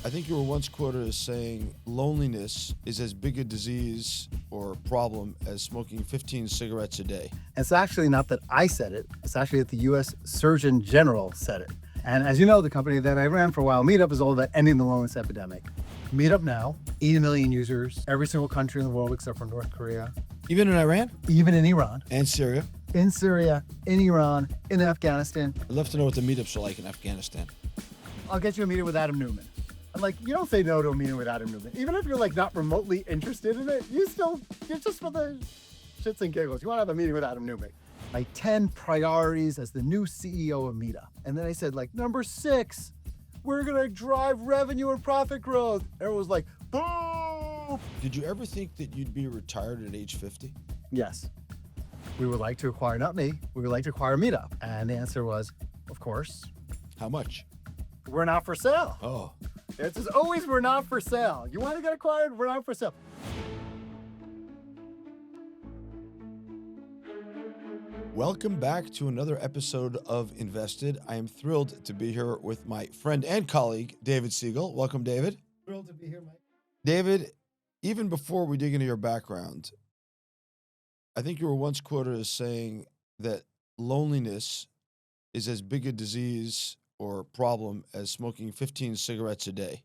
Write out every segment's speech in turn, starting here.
I think you were once quoted as saying loneliness is as big a disease or problem as smoking 15 cigarettes a day. It's actually not that I said it. It's actually that the U.S. Surgeon General said it. And as you know, the company that I ran for a while, Meetup, is all about ending the loneliness epidemic. Meetup now, 80 million users, every single country in the world except for North Korea. Even in Iran? Even in Iran. And Syria? In Syria, in Iran, in Afghanistan. I'd love to know what the meetups are like in Afghanistan. I'll get you a meeting with Adam Neumann. I'm like, you don't say no to a meeting with Adam Neumann. Even if you're like not remotely interested in it, you're just for the shits and giggles. You want to have a meeting with Adam Neumann. My 10 priorities as the new CEO of Meetup. And then I said, like, number 6, we're going to drive revenue and profit growth. Everyone was like, boo! Did you ever think that you'd be retired at age 50? Yes. We would like to acquire, not me, we would like to acquire Meetup. And the answer was, of course. How much? We're not for sale. Oh. It's as always, we're not for sale. You want to get acquired? We're not for sale. Welcome back to another episode of Invested. I am thrilled to be here with my friend and colleague, David Siegel. Welcome, David. Thrilled to be here, Mike. David, even before we dig into your background, I think you were once quoted as saying that loneliness is as big a disease or problem as smoking 15 cigarettes a day.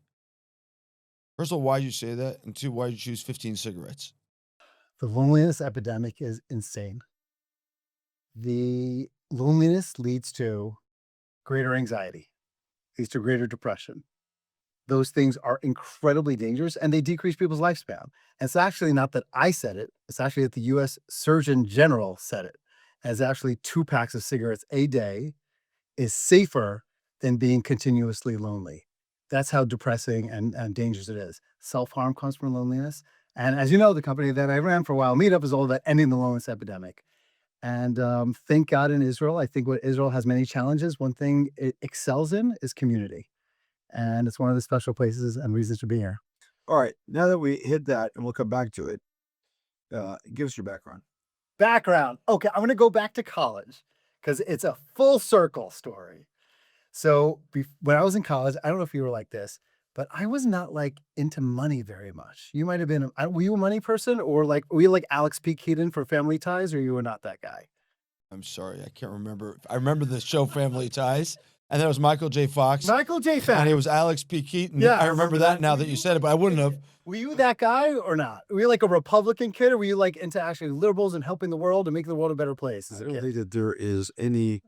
First of all, why did you say that? And two, why did you choose 15 cigarettes? The loneliness epidemic is insane. The loneliness leads to greater anxiety, leads to greater depression. Those things are incredibly dangerous and they decrease people's lifespan. And it's actually not that I said it. It's actually that the U.S. Surgeon General said it. As actually 2 packs of cigarettes a day is safer than being continuously lonely. That's how depressing and dangerous it is. Self-harm comes from loneliness. And as you know, the company that I ran for a while, Meetup, is all about ending the loneliness epidemic. And thank God in Israel, I think what Israel has many challenges. One thing it excels in is community. And it's one of the special places and reasons to be here. All right. Now that we hit that, and we'll come back to it, give us your background. Background. Okay, I'm going to go back to college because it's a full circle story. So when I was in college, I don't know if you were like this, but I was not like into money very much. You might have been, were you a money person or like, were you like Alex P. Keaton for Family Ties or you were not that guy? I'm sorry, I can't remember. I remember the show Family Ties, and that was Michael J. Fox. Michael J. Fox. And it was Alex P. Keaton. Yeah, I remember that now that you said it, but I wouldn't have. Were you that guy or not? Were you like a Republican kid or were you like into actually liberals and helping the world and making the world a better place? I don't think that there is any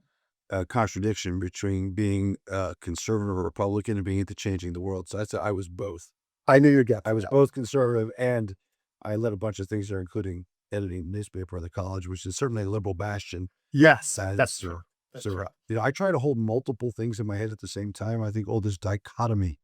contradiction between being a conservative or Republican and being into changing the world. So I was both. I knew you'd get that. I was both conservative and I led a bunch of things there, including editing the newspaper of the college, which is certainly a liberal bastion. Yes, that's true. You know, I try to hold multiple things in my head at the same time. I think all this dichotomy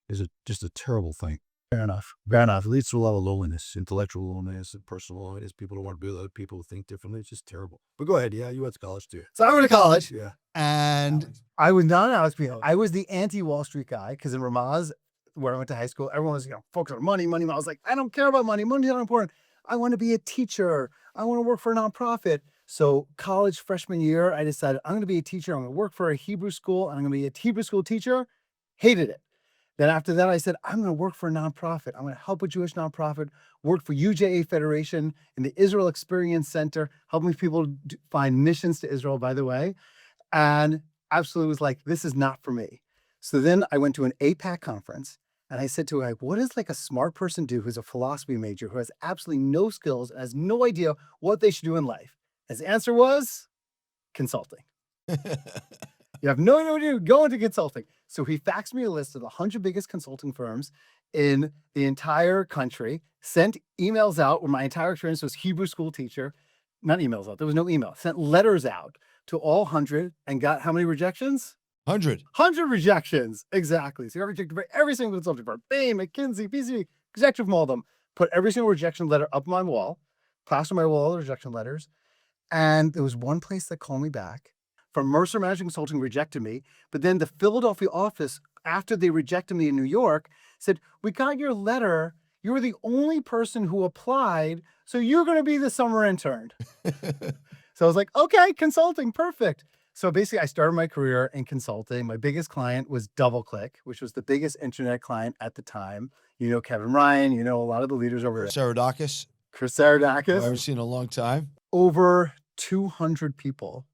is just a terrible thing. Fair enough. Fair enough. It leads to a lot of loneliness, intellectual loneliness and personal loneliness. People don't want to be with other people who think differently. It's just terrible. But go ahead. Yeah, you went to college too. So I went to college. Yeah. And I was not an Alex P. I was the anti-Wall Street guy because in Ramaz, where I went to high school, everyone was focused on money. I was like, I don't care about money. Money's not important. I want to be a teacher. I want to work for a nonprofit. So college freshman year, I decided I'm going to be a teacher. I'm going to work for a Hebrew school and I'm going to be a Hebrew school teacher. Hated it. Then after that, I said, I'm going to work for a nonprofit. I'm going to help a Jewish nonprofit, work for UJA Federation in the Israel Experience Center, helping people find missions to Israel, by the way. And absolutely was like, this is not for me. So then I went to an APAC conference and I said to her, what does like a smart person do who's a philosophy major, who has absolutely no skills and has no idea what they should do in life? His answer was consulting. You have no idea what to do, go into consulting. So he faxed me a list of the 100 biggest consulting firms in the entire country, sent emails out where my entire experience was Hebrew school teacher, not emails out, there was no email, sent letters out to all 100 and got how many rejections? 100. 100 rejections, exactly. So you got rejected by every single consulting firm, Bain, McKinsey, PCB, rejected from all of them, put every single rejection letter up on my wall, plastered my wall, all the rejection letters. And there was one place that called me back. From Mercer Management Consulting rejected me, but then the Philadelphia office, after they rejected me in New York, said, we got your letter. You were the only person who applied, so you're going to be the summer intern. So I was like, okay, consulting, perfect. So basically, I started my career in consulting. My biggest client was DoubleClick, which was the biggest internet client at the time. You know Kevin Ryan, you know a lot of the leaders over there. Saradakis, Chris who I haven't Saradakis. seen in a long time. Over 200 people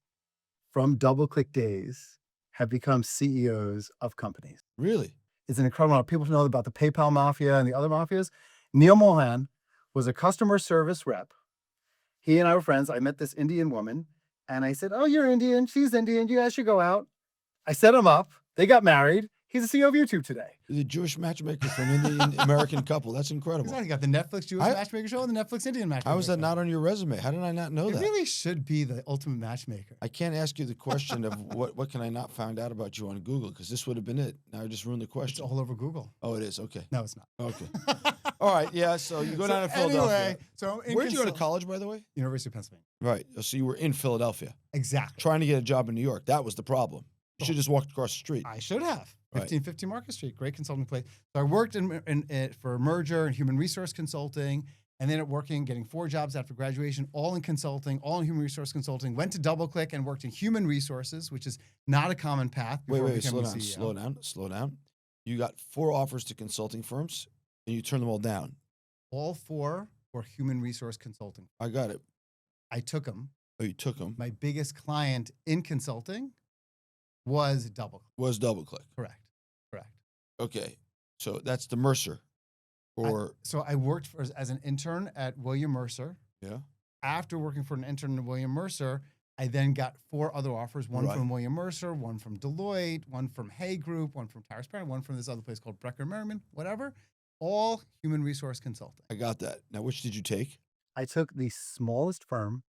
from DoubleClick days have become CEOs of companies. Really? It's an incredible amount. People know about the PayPal Mafia and the other mafias. Neil Mohan was a customer service rep. He and I were friends. I met this Indian woman and I said, "Oh, you're Indian. She's Indian. You guys should go out." I set him up. They got married. He's the CEO of YouTube today. The Jewish matchmaker for an Indian American couple. That's incredible. Exactly. You got the Netflix Jewish matchmaker show and the Netflix Indian matchmaker How is that show. not on your resume? How did I not know It that? really should be the ultimate matchmaker. I can't ask you the question of what can I not find out about you on Google, because this would have been it. Now I just ruined the It's question. all over Google. Oh, it is. Okay. No, it's not. Okay. All right. Yeah. So you go down to Philadelphia. Anyway, so in Where did you go to college, by the way? University of Pennsylvania. Right. So you were in Philadelphia Exactly. trying to get a job in New York. That was the problem. You should have just walked across the street. I should have. Right. 1550 Market Street, great consulting place. So I worked for merger and human resource consulting, and then getting 4 jobs after graduation, all in consulting, all in human resource consulting. Went to DoubleClick and worked in human resources, which is not a common path. Wait, Before slow becoming down, CEO. slow down. You got 4 offers to consulting firms, and you turned them all down. All 4 were human resource consulting. I got it. I took them. Oh, you took them. My biggest client in consulting was DoubleClick. Was DoubleClick. Correct. Okay. So that's the Mercer. Or So I worked as an intern at William Mercer. yeah. After working for an intern at William Mercer, I then got 4 other offers, one Right. from William Mercer, one from Deloitte, one from Hay Group, one from Towers Perrin, one from this other place called Brecker Merriman, whatever. All human resource consulting. I got that. Now, which did you take? I took the smallest firm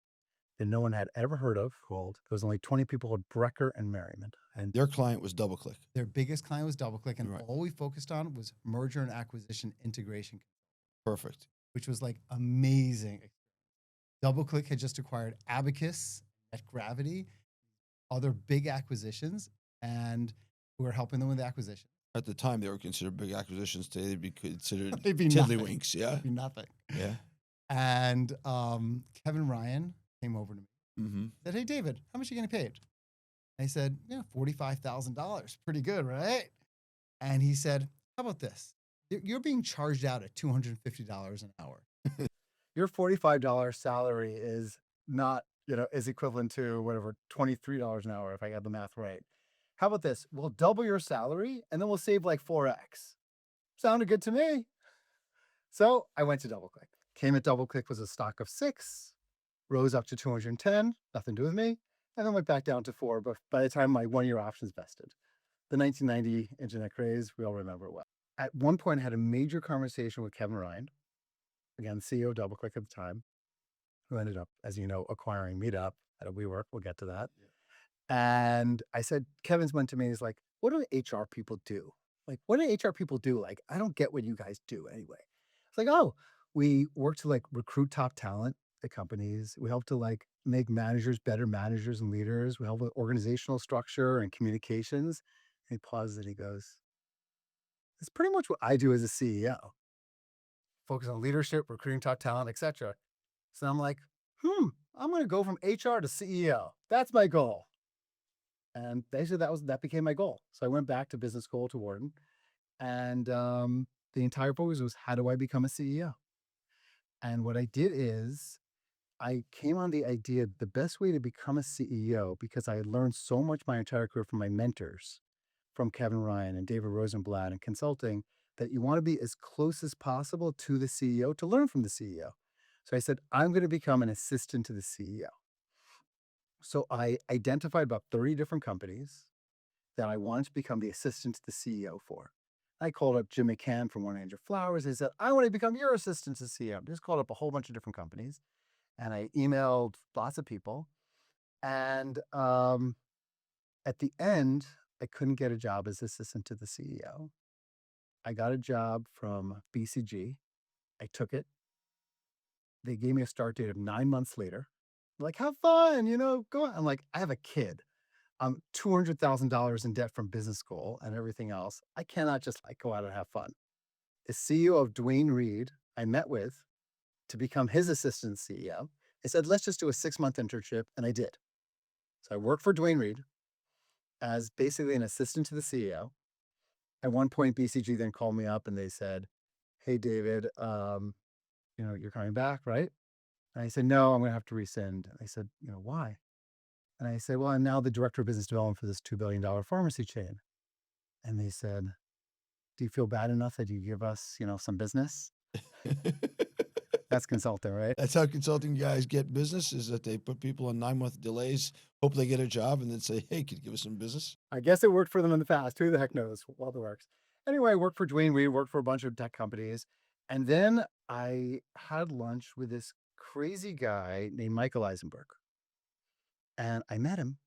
that no one had ever heard of called, there was only 20 people called Brecker and Merriman. And Their client was DoubleClick. Their biggest client was DoubleClick, and Right. all we focused on was merger and acquisition integration, Perfect. which was like amazing. DoubleClick had just acquired Abacus, at Gravity, other big acquisitions, and we were helping them with the acquisition. At the time, they were considered big acquisitions. Today, they'd be considered They'd be nothing. tiddlywinks. Yeah. It'd be nothing. Yeah. And Kevin Ryan came over to me, Mm-hmm. said, "Hey, David, how much are you getting paid?" I said, "Yeah, $45,000. Pretty good, right?" And he said, "How about this? You're being charged out at $250 an hour." your $45 salary is not, is equivalent to whatever, $23 an hour if I got the math right. How about this? We'll double your salary and then we'll save like 4x. Sounded good to me. So I went to DoubleClick. Came at DoubleClick was a stock of 6, rose up to 210, nothing to do with me, and then went back down to 4. But by the time my 1-year options vested, the 1990 internet craze, we all remember it well. At one point, I had a major conversation with Kevin Ryan, again, CEO of DoubleClick at the time, who ended up, as you know, acquiring Meetup at a WeWork. We'll get to that. Yeah. And I said, Kevin's went to me, he's like, "What do HR people do? Like, what do HR people do? Like, I don't get what you guys do anyway." It's like, "Oh, we work to like recruit top talent at companies. We help to like make managers better managers and leaders. We help with organizational structure and communications." And he pauses and he goes, "It's pretty much what I do as a CEO. Focus on leadership, recruiting top talent, etc." So I'm like, I'm going to go from HR to CEO. That's my goal. And basically that became my goal. So I went back to business school to Wharton, and the entire focus was, how do I become a CEO? And what I did is I came on the idea the best way to become a CEO, because I had learned so much my entire career from my mentors, from Kevin Ryan and David Rosenblatt and consulting, that you want to be as close as possible to the CEO to learn from the CEO. So I said, I'm going to become an assistant to the CEO. So I identified about 30 different companies that I wanted to become the assistant to the CEO for. I called up Jim McCann from 100 Flowers. I said, "I want to become your assistant to CEO." Just called up a whole bunch of different companies. And I emailed lots of people. And at the end, I couldn't get a job as assistant to the CEO. I got a job from BCG. I took it. They gave me a start date of 9 months later. They're like, "Have fun, go on." I'm like, I have a kid. I'm $200,000 in debt from business school and everything else. I cannot just like go out and have fun. The CEO of Dwayne Reed, I met with to become his assistant CEO. I said, "Let's just do a 6-month internship." And I did. So I worked for Dwayne Reed as basically an assistant to the CEO. At one point, BCG then called me up and they said, "Hey, David, you're coming back, right?" And I said, "No, I'm going to have to rescind." And they said, "Why?" And I said, "Well, I'm now the director of business development for this $2 billion pharmacy chain." And they said, "Do you feel bad enough that you give us, some business?" That's consulting, right? That's how consulting guys get business, is that they put people on 9-month delays, hope they get a job, and then say, "Hey, can you give us some business?" I guess it worked for them in the past. Who the heck knows? Well, it works. Anyway, I worked for Dwayne Reed, worked for a bunch of tech companies. And then I had lunch with this crazy guy named Michael Eisenberg. And I met him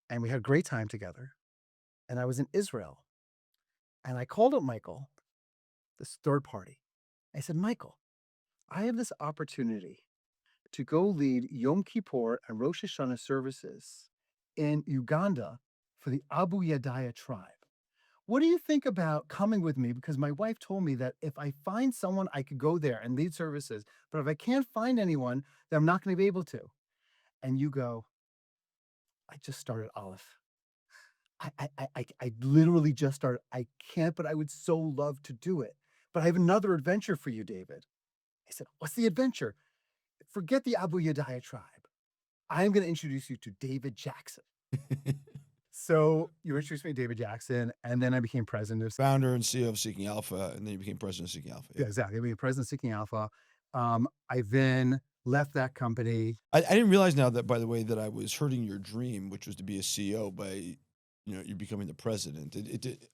and we had a great time together. And I was in Israel and I called up Michael, this third party. I said, "Michael, I have this opportunity to go lead Yom Kippur and Rosh Hashanah services in Uganda for the Abu Yadaya tribe. What do you think about coming with me? Because my wife told me that if I find someone, I could go there and lead services. But if I can't find anyone, then I'm not going to be able to." And you go, "I just started Aleph. I literally just started. I can't, but I would so love to do it. But I have another adventure for you, David." I said, "What's the adventure?" "Forget the Abu Yadaya tribe. I'm going to introduce you to David Jackson." So you introduced me to David Jackson, and then I became president of Founder and CEO of Seeking Alpha, and then you became president of Seeking Alpha. Yeah, exactly. I became president of Seeking Alpha. I then left that company. I didn't realize now that, by the way, that I was hurting your dream, which was to be a CEO, by you becoming the president.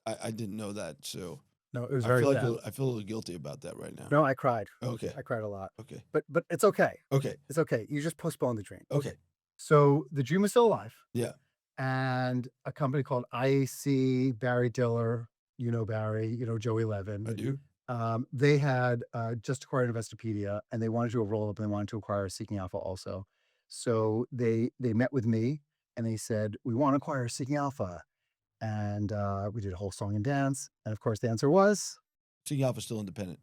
I didn't know that, so No, it was I very feel bad. I feel a little guilty about that right now. No, I cried. Okay. I cried a lot. Okay. But it's okay. Okay. It's okay. You just postpone the dream. Okay. So the dream is still alive. Yeah. And a company called IAC, Barry Diller, Barry, Joey Levin. I do. They had just acquired Investopedia and they wanted to do a roll up and they wanted to acquire Seeking Alpha also. So they met with me and they said, "We want to acquire Seeking Alpha." And we did a whole song and dance. And of course, the answer was Seeking Alpha is still independent.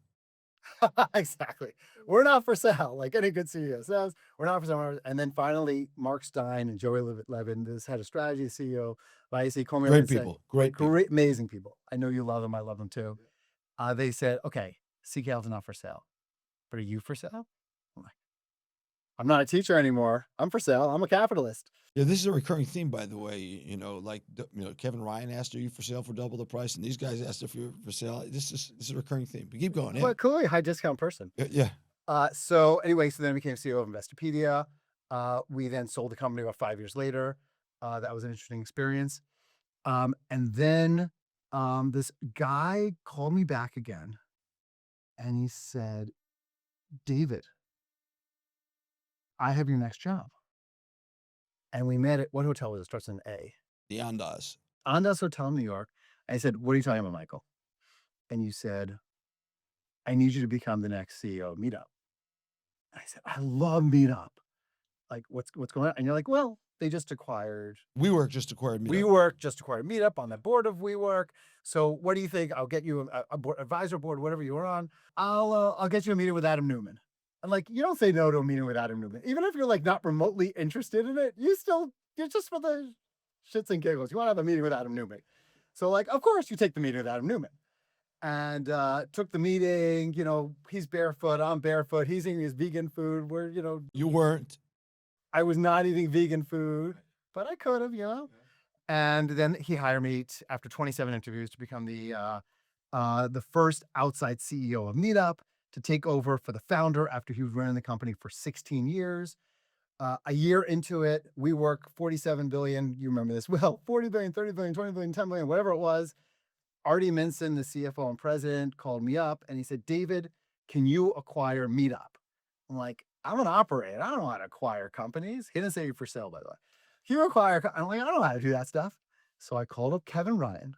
exactly. "We're not for sale," like any good CEO says. "We're not for sale." And then finally, Mark Stein and Joey Levin, this head of strategy, CEO of IAC, called me up Great and said, people. Great people. great, amazing people. I know you love them. I love them too. They said, "Okay, Seeking Alpha is not for sale, but are you for sale?" I'm like, "I'm not a teacher anymore. I'm for sale. I'm a capitalist." Yeah, this is a recurring theme, by the way. Kevin Ryan asked, "Are you for sale for double the price?" And these guys asked if you're for sale. This is a recurring theme. But keep going. Yeah. Well, clearly high discount person. Yeah. So anyway, so then I became CEO of Investopedia. We then sold the company about 5 years later. That was an interesting experience. And then this guy called me back again and he said, "David, I have your next job." And we met at, what hotel was it? Starts with an A. The Andaz. Andaz Hotel in New York. And I said, "What are you talking about, Michael?" And you said, "I need you to become the next CEO of Meetup." And I said, "I love Meetup. Like, what's going on?" And you're like, "Well, they just acquired WeWork just acquired Meetup. WeWork, just acquired Meetup, on the board of WeWork. So what do you think? I'll get you a board, advisor board, whatever you were on. I'll get you a meeting with Adam Neumann." And like, you don't say no to a meeting with Adam Neumann. Even if you're like not remotely interested in it, you're just for the shits and giggles. You want to have a meeting with Adam Neumann. So like, of course you take the meeting with Adam Neumann. And took the meeting, he's barefoot, I'm barefoot, he's eating his vegan food. You weren't. I was not eating vegan food, but I could have. And then he hired me after 27 interviews to become the first outside CEO of Meetup, to take over for the founder after he was running the company for 16 years. A year into it, WeWork, 47 billion. You remember this well, 40 billion, 30 billion, 20 billion, 10 billion, whatever it was. Artie Minson, the CFO and president, called me up and he said, "David, can you acquire Meetup?" I'm like, "I'm an operator. I don't know how to acquire companies." He didn't say you're for sale, by the way. "You acquire," I'm like, "I don't know how to do that stuff." So I called up Kevin Ryan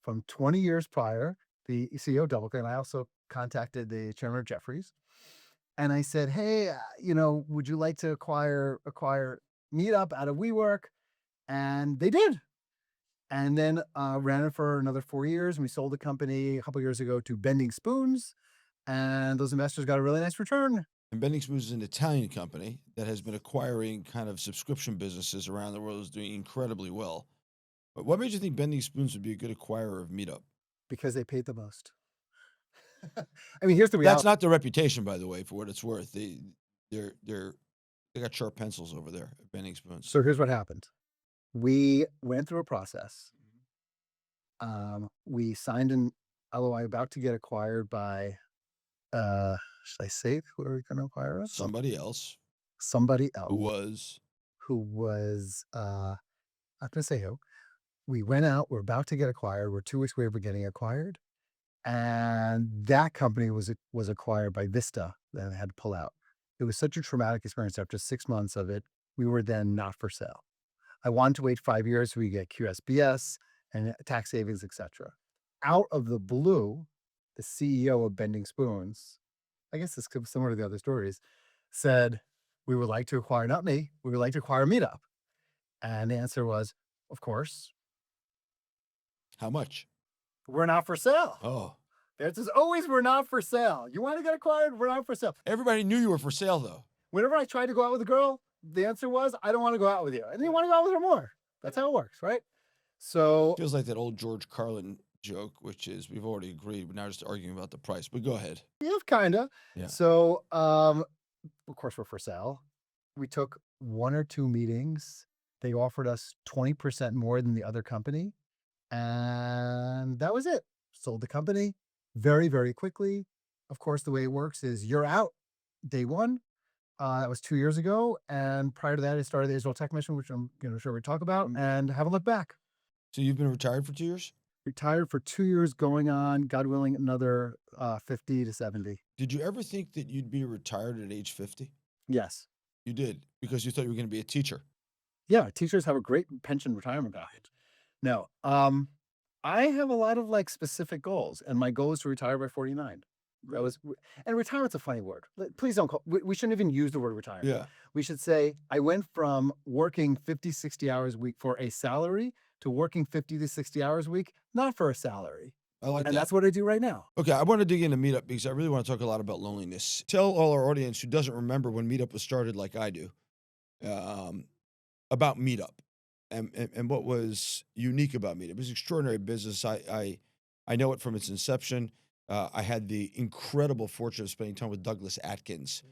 from 20 years prior, the CEO of DoubleClick, and I also contacted the chairman of Jefferies. And I said, "Hey, would you like to acquire Meetup out of WeWork?" And they did. And then ran it for another 4 years. And we sold the company a couple of years ago to Bending Spoons. And those investors got a really nice return. And Bending Spoons is an Italian company that has been acquiring kind of subscription businesses around the world, is doing incredibly well. But what made you think Bending Spoons would be a good acquirer of Meetup? Because they paid the most. I mean, here's the That's reality. not the reputation, by the way, for what it's worth. They got sharp pencils over there at Bending Spoons. So here's what happened. We went through a process. We signed an LOI about to get acquired by, should I say who are we going to acquire us? Somebody else Somebody else. who was, I'm not going to say who. We went out, we're about to get acquired. We're 2 weeks away from getting acquired. And that company was acquired by Vista. Then they had to pull out. It was such a traumatic experience. After 6 months of it, we were then not for sale. I wanted to wait 5 years so we get QSBS and tax savings, etc. Out of the blue, the CEO of Bending Spoons, I guess this could be similar to the other stories, said, we would like to acquire, not me, we would like to acquire Meetup. And the answer was, of course. how much? We're not for sale. Oh, It's as always, we're not for sale. You want to get acquired? We're not for sale. everybody knew you were for sale, though. Whenever I tried to go out with a girl, the answer was, I don't want to go out with you. And you want to go out with her more. That's how it works, right? So Feels like that old George Carlin joke, which is we've already agreed. We're now just arguing about the price. But go ahead. yeah, kind of. Yeah. So, of course, we're for sale. We took 1 or 2 meetings. They offered us 20% more than the other company. And that was it. Sold the company very, very quickly. Of course, the way it works is you're out day one. That was 2 years ago. And prior to that, I started the Israel Tech Mission, which I'm sure we talk about, and haven't looked back. So you've been retired for 2 years? Retired for 2 years, going on, God willing, another 50 to 70. Did you ever think that you'd be retired at age 50? Yes. You did, because you thought you were going to be a teacher. Yeah, teachers have a great pension retirement package. No, I have a lot of like specific goals, and my goal is to retire by 49. That was, and retirement's a funny word. Please don't call, we shouldn't even use the word retirement. Yeah. We should say, I went from working 50, 60 hours a week for a salary to working 50 to 60 hours a week, not for a salary. I like And that. that's what I do right now. Okay, I want to dig into Meetup because I really want to talk a lot about loneliness. Tell all our audience who doesn't remember when Meetup was started like I do, about Meetup and what was unique about Meetup. It was an extraordinary business. I know it from its inception. I had the incredible fortune of spending time with Douglas Atkins,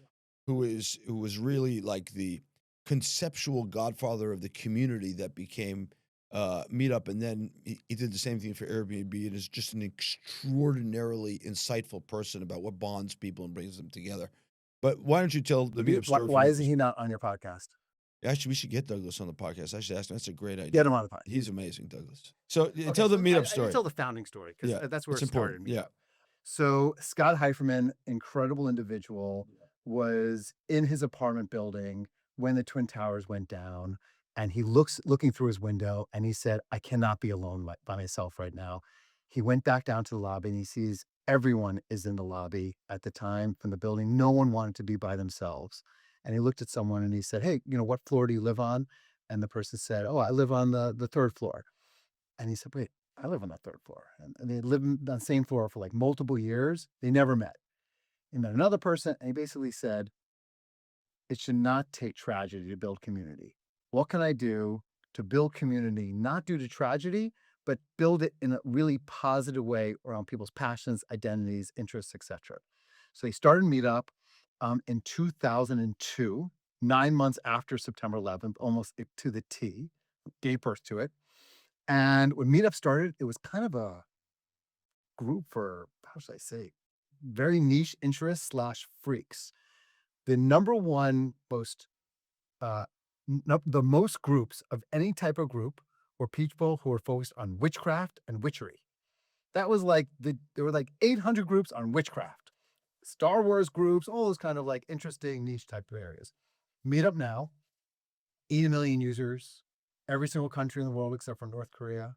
who was really like the conceptual godfather of the community that became Meetup, and then he did the same thing for Airbnb, and is just an extraordinarily insightful person about what bonds people and brings them together. But why don't you tell the Meetup story? Why isn't he not on your podcast? Actually, we should get Douglas on the podcast. I should ask him. That's a great idea. Get him on the podcast. He's amazing, Douglas. So tell the Meetup story. Tell the founding story, because Yeah, that's where it's it started. important. Yeah. So Scott Heiferman, incredible individual, was in his apartment building when the Twin Towers went down, and he looking through his window, and he said, I cannot be alone by myself right now. He went back down to the lobby, and he sees everyone is in the lobby at the time from the building. No one wanted to be by themselves. And he looked at someone and he said, hey, what floor do you live on? And the person said, oh, I live on the 3rd floor. And he said, wait, I live on the 3rd floor. And they lived on the same floor for like multiple years. They never met. He met another person, and he basically said, it should not take tragedy to build community. What can I do to build community, not due to tragedy, but build it in a really positive way around people's passions, identities, interests, etc. So he started Meetup in 2002, 9 months after September 11th, almost to the T, gave birth to it. And when Meetup started, it was kind of a group for, how should I say, very niche interests / freaks. The number one most, the most groups of any type of group were people who were focused on witchcraft and witchery. That was like, there were like 800 groups on witchcraft. Star Wars groups, all those kind of like interesting niche type of areas. Meetup now, 80 million users, every single country in the world except for North Korea.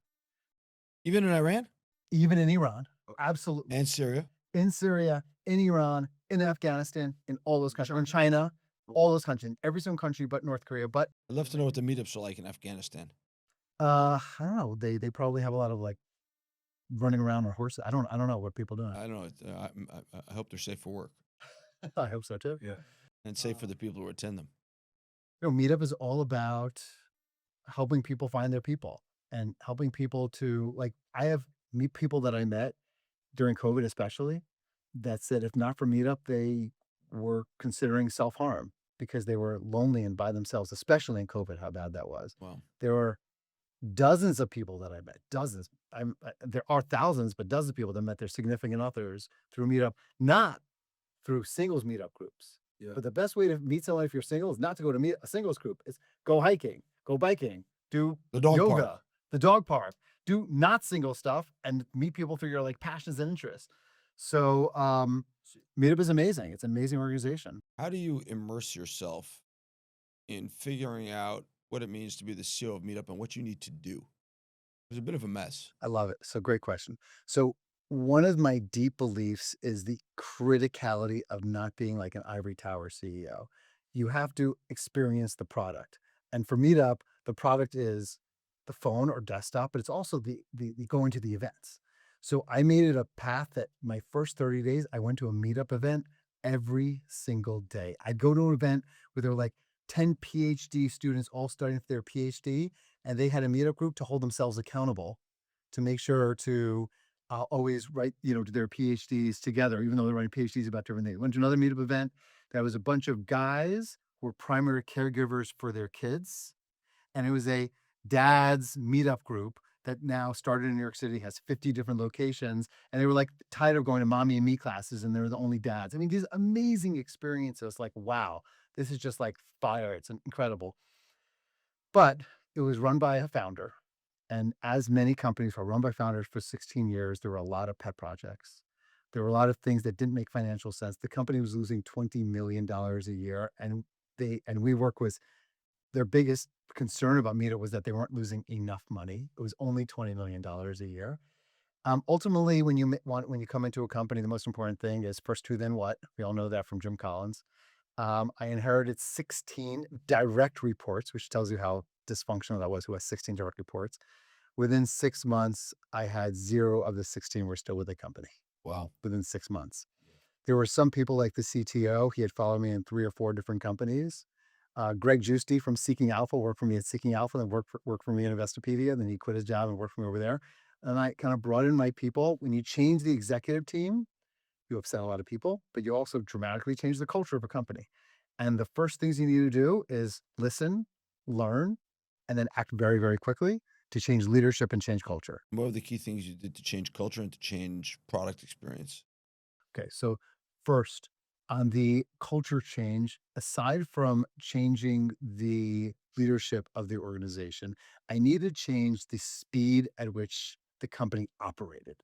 Even in Iran? Even in Iran, absolutely. And Syria? In Syria, in Iran, in Afghanistan, in all those countries, in China, all those countries, every single country but North Korea. But I'd love to know what the meetups are like in Afghanistan. I don't know. They probably have a lot of like running around on horses. I don't know what people doing. I don't know. I hope they're safe for work. I hope so too. Yeah. and safe for the people who attend them. Meetup is all about helping people find their people and helping people to I have meet people that I met during COVID, especially that said, if not for Meetup, they were considering self-harm because they were lonely and by themselves, especially in COVID, how bad that was. Wow. There were dozens of people that I met, dozens. There are thousands, but dozens of people that met their significant others through Meetup, not through singles Meetup groups. Yeah. But the best way to meet someone if you're single is not to go to meet a singles group. It's go hiking, go biking, do The dog yoga, park. the dog park, do not single stuff and meet people through your passions and interests. So Meetup is amazing. It's an amazing organization. How do you immerse yourself in figuring out what it means to be the CEO of Meetup and what you need to do? It was a bit of a mess. I love it. So great question. So one of my deep beliefs is the criticality of not being like an ivory tower CEO. You have to experience the product. And for Meetup, the product is the phone or desktop, but it's also the going to the events. So I made it a path that my first 30 days, I went to a Meetup event every single day. I'd go to an event where there were like 10 PhD students all starting their PhD, and they had a Meetup group to hold themselves accountable to make sure to always write, do their PhDs together, even though they're writing PhDs about different things. Went to another Meetup event that was a bunch of guys who were primary caregivers for their kids. And it was a dad's Meetup group that now started in New York City, has 50 different locations. And they were like tired of going to mommy and me classes, and they're the only dads. I mean, these amazing experiences, like, wow, this is just like fire. It's incredible. But it was run by a founder. And as many companies were run by founders for 16 years, there were a lot of pet projects. There were a lot of things that didn't make financial sense. The company was losing $20 million a year. And WeWork was their biggest concern about Meetup was that they weren't losing enough money. It was only $20 million a year. Ultimately, when you come into a company, the most important thing is first who, then what. We all know that from Jim Collins. I inherited 16 direct reports, which tells you how dysfunctional that was, who has 16 direct reports. Within 6 months, I had 0 of the 16 were still with the company. Wow. Within 6 months. There were some people like the CTO. He had followed me in 3 or 4 different companies. Greg Giusti from Seeking Alpha worked for me at Seeking Alpha, then worked for me at Investopedia. Then he quit his job and worked for me over there. And I kind of brought in my people. When you change the executive team, you upset a lot of people, but you also dramatically change the culture of a company. And the first things you need to do is listen, learn, and then act very, very quickly to change leadership and change culture. What were the key things you did to change culture and to change product experience? Okay, so first, on the culture change, aside from changing the leadership of the organization, I needed to change the speed at which the company operated.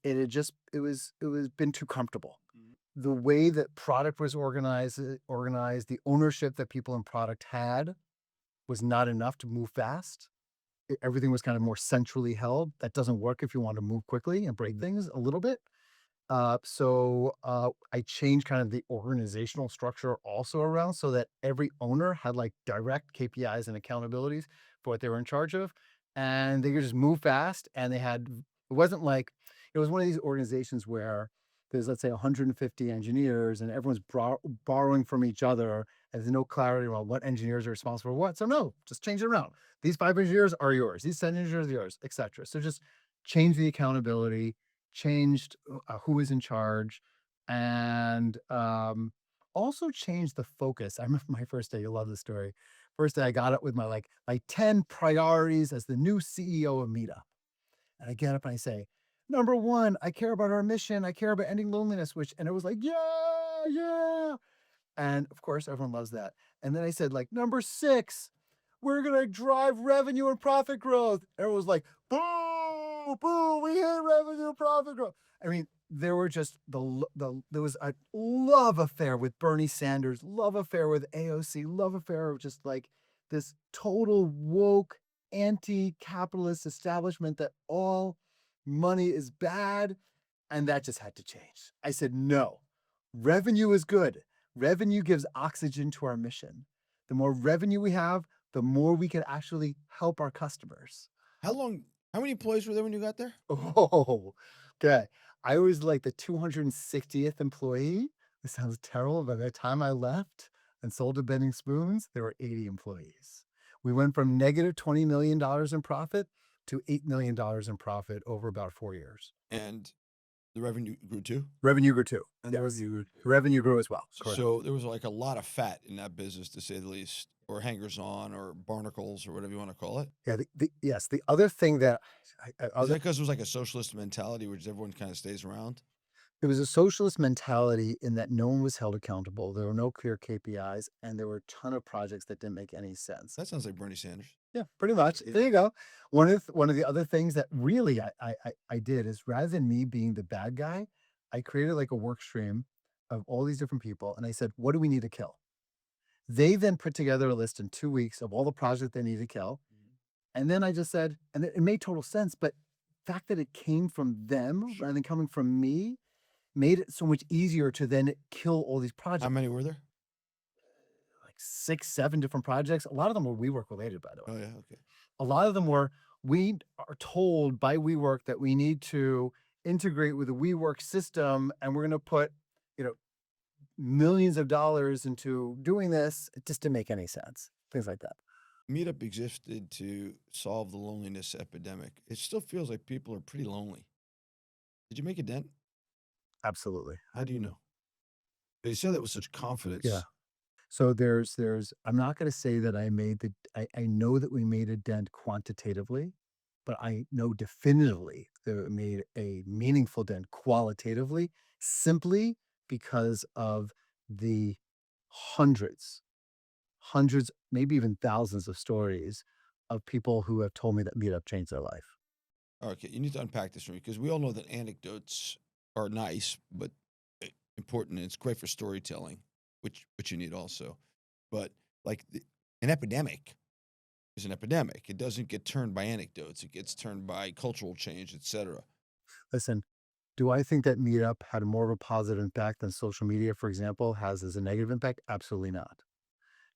It was been too comfortable. The way that product was organized, the ownership that people in product had was not enough to move fast. Everything was kind of more centrally held. That doesn't work if you want to move quickly and break things a little bit. So I changed kind of the organizational structure also around so that every owner had like direct KPIs and accountabilities for what they were in charge of. And they could just move fast. And it wasn't like, it was one of these organizations where there's, let's say, 150 engineers and everyone's borrowing from each other. And there's no clarity around what engineers are responsible for what. So no, just change it around. These 5 engineers are yours. These 10 engineers are yours, etc. So just change the accountability, changed who is in charge, and also changed the focus. I remember my first day, you'll love this story. First day I got up with my 10 priorities as the new CEO of Meetup. And I get up and I say, number 1, I care about our mission. I care about ending loneliness, and it was like, yeah. And of course, everyone loves that. And then I said, number 6, we're going to drive revenue and profit growth. Everyone was like, boo, boo, we hate revenue and profit growth. I mean, there were just there was a love affair with Bernie Sanders, love affair with AOC, love affair of just like this total woke anti-capitalist establishment that all money is bad. And that just had to change. I said, no, revenue is good. Revenue gives oxygen to our mission. The more revenue we have, the more we can actually help our customers. How many employees were there when you got there? Oh, okay. I was like the 260th employee This sounds terrible. By the time I left and sold to Bending Spoons, there were 80 employees. We went from negative $20 million in profit to $8 million in profit over about 4 years. And the revenue grew too? Revenue grew too. And Yes. Revenue grew as well. Correct. So there was like a lot of fat in that business, to say the least, or hangers on, or barnacles, or whatever you want to call it. Yeah. Yes. The other thing that Is that because it was like a socialist mentality, which everyone kind of stays around? it was a socialist mentality in that no one was held accountable. There were no clear KPIs, and there were a ton of projects that didn't make any sense. That sounds like Bernie Sanders. Yeah, pretty much. Yeah. There you go. One of the other things that really I did is, rather than me being the bad guy, I created like a work stream of all these different people, and I said, what do we need to kill? They then put together a list in 2 weeks of all the projects they need to kill. And then I just said, and it made total sense, but the fact that it came from them rather than coming from me made it so much easier to then kill all these projects. How many were there? Like 6, 7 different projects. A lot of them were WeWork related, by the way. Oh, yeah. Okay. A lot of them were, we are told by WeWork that we need to integrate with the WeWork system, and we're going to put, millions of dollars into doing this. It just didn't make any sense. Things like that. Meetup existed to solve the loneliness epidemic. It still feels like people are pretty lonely. Did you make a dent? Absolutely. How do you know? You said that with such confidence. Yeah. So there's, I'm not going to say that I know that we made a dent quantitatively, but I know definitively that we made a meaningful dent qualitatively, simply because of the hundreds, maybe even thousands of stories of people who have told me that Meetup changed their life. Okay, you need to unpack this for me, because we all know that anecdotes are nice, but important, and it's great for storytelling, which you need also. But like an epidemic is an epidemic. It doesn't get turned by anecdotes. It gets turned by cultural change, etc. Listen, do I think that Meetup had more of a positive impact than social media, for example, has as a negative impact? Absolutely not.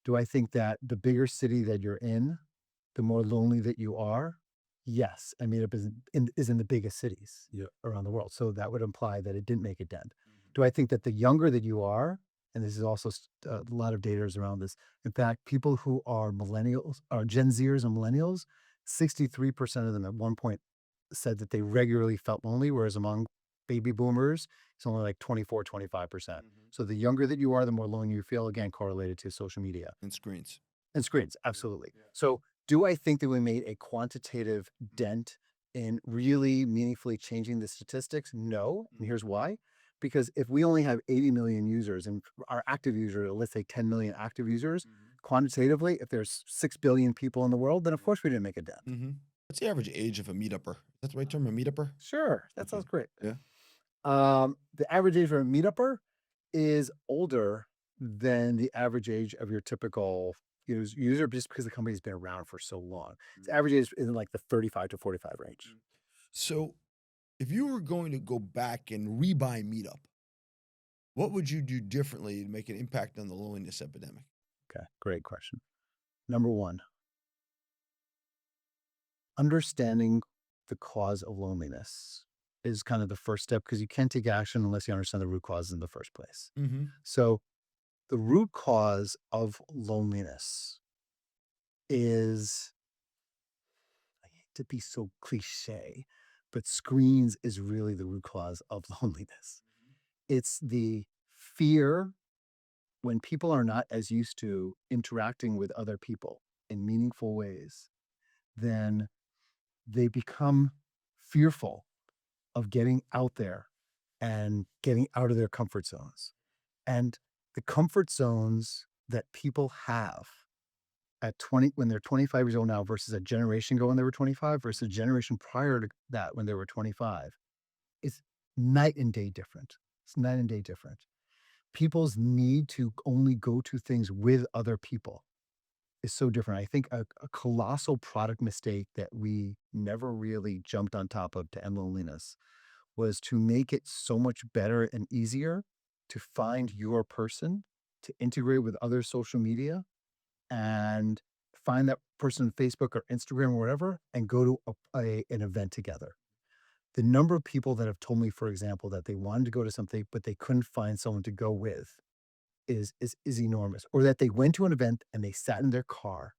Do I think that the bigger city that you're in, the more lonely that you are? Yes. And Meetup is in the biggest cities around the world. So that would imply that it didn't make a dent. Do I think that the younger that you are, and this is also a lot of data is around this. In fact, people who are millennials, or Gen Zers and millennials, 63% of them at one point said that they regularly felt lonely, whereas among baby boomers, it's only like 24, 25%. So the younger that you are, the more lonely you feel, again, correlated to social media. And screens. And screens, absolutely. So do I think that we made a quantitative dent in really meaningfully changing the statistics? No. And here's why. Because if we only have 80 million users and our active users, let's say 10 million active users, quantitatively, if there's 6 billion people in the world, then of course we didn't make a dent. What's the average age of a meetupper? Is that the right term, a meetupper? Sure, that sounds great. Yeah. The average age of a meetupper is older than the average age of your typical user, just because the company's been around for so long. The average age is in like the 35 to 45 range. So if you were going to go back and rebuy Meetup, what would you do differently to make an impact on the loneliness epidemic? Okay, great question. Number one, understanding the cause of loneliness is kind of the first step, because you can't take action unless you understand the root cause in the first place. So the root cause of loneliness is, I hate to be so cliche, but screens is really the root cause of loneliness. It's the fear when people are not as used to interacting with other people in meaningful ways, then they become fearful of getting out there and getting out of their comfort zones. And the comfort zones that people have at 20, when they're 25 years old now, versus a generation ago when they were 25, versus a generation prior to that when they were 25, is night and day different. It's night and day different. People's need to only go to things with other people is so different. I think a colossal product mistake that we never really jumped on top of to end loneliness was to make it so much better and easier to find your person, to integrate with other social media, and find that person on Facebook or Instagram or whatever, and go to an event together. the number of people that have told me, for example, that they wanted to go to something, but they couldn't find someone to go with is enormous. Or that they went to an event and they sat in their car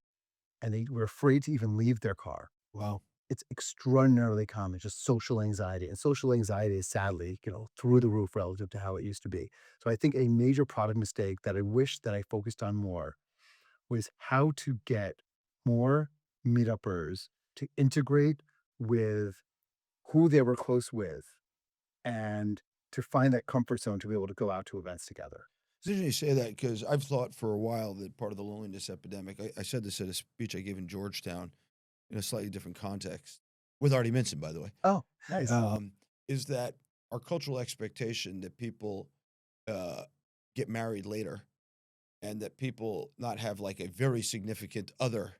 and they were afraid to even leave their car. Wow. It's extraordinarily common, just social anxiety. And social anxiety is sadly, through the roof relative to how it used to be. So I think a major product mistake that I wish that I focused on more was how to get more meetuppers to integrate with who they were close with and to find that comfort zone to be able to go out to events together. It's interesting you say that because I've thought for a while that part of the loneliness epidemic, I said this at a speech I gave in Georgetown in a slightly different context, with Artie Minson, by the way, Oh, nice. is that our cultural expectation that people get married later and that people not have like a very significant other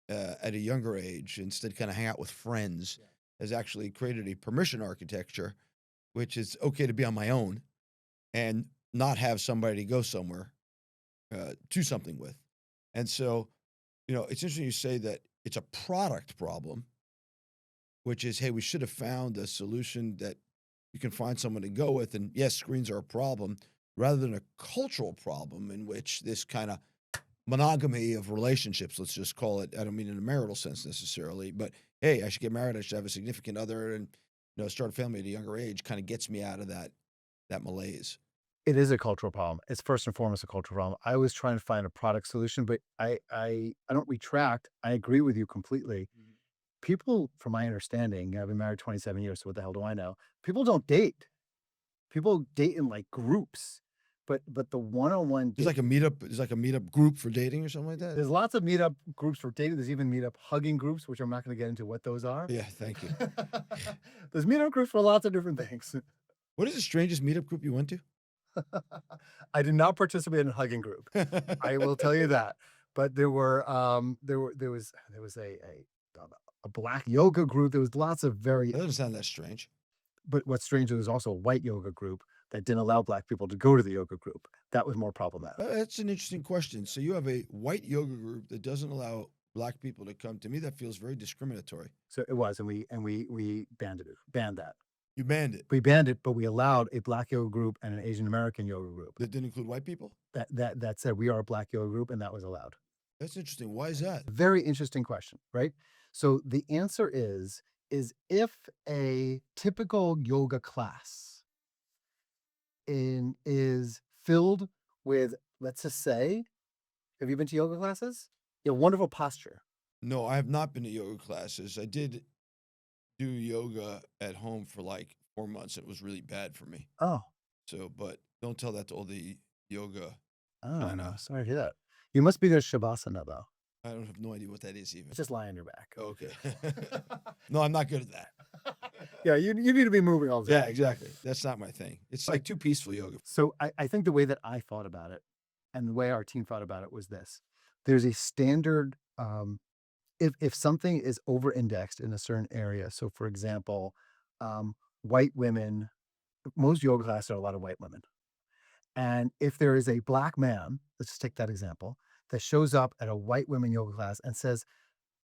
at a younger age, instead kind of hang out with friends, has actually created a permission architecture, which is okay to be on my own and not have somebody to go somewhere to something with. And so, it's interesting you say that it's a product problem, which is, hey, we should have found a solution that you can find someone to go with. And yes, screens are a problem rather than a cultural problem in which this kind of monogamy of relationships, let's just call it, I don't mean in a marital sense necessarily, but hey, I should get married, I should have a significant other and start a family at a younger age kind of gets me out of that malaise. It is a cultural problem. It's first and foremost a cultural problem. I was trying to find a product solution, but I don't retract. I agree with you completely. People, from my understanding, I've been married 27 years, so what the hell do I know? People don't date. People date in like groups, but the one-on-one There's like a meetup group for dating or something like that. there's lots of meetup groups for dating. There's even meetup hugging groups, which I'm not going to get into what those are. Yeah, thank you. There's meetup groups for lots of different things. What is the strangest meetup group you went to? I did not participate in a hugging group. I will tell you that. But there was a black yoga group. There was lots of That doesn't sound that strange. but what's strange, there was also a white yoga group that didn't allow black people to go to the yoga group. That was more problematic. That's an interesting question. So you have a white yoga group that doesn't allow black people to come. To me, that feels very discriminatory. So it was, and we banned that. You banned it. We banned it, but we allowed a black yoga group and an Asian American yoga group. That didn't include white people? That said we are a black yoga group, and that was allowed. That's interesting. Why is that? Very interesting question, right? So the answer is if a typical yoga class is filled with, let's just say, have you been to yoga classes? You have wonderful posture. No, I have not been to yoga classes. I did do yoga at home for like 4 months. It was really bad for me. Oh, So, but don't tell that to all the yoga. I know. know. Sorry to hear that. You must be good at Shavasana, though. I don't have no idea what that is even. It's just lie on your back. Okay. No, I'm not good at that. Yeah, you need to be moving all the time. Yeah, exactly. That's not my thing. It's like too peaceful yoga. So I think the way that I thought about it and the way our team thought about it was this. There's a standard, if something is over-indexed in a certain area, so for example, white women, most yoga classes are a lot of white women. And if there is a black man, let's just take that example, that shows up at a white women yoga class and says,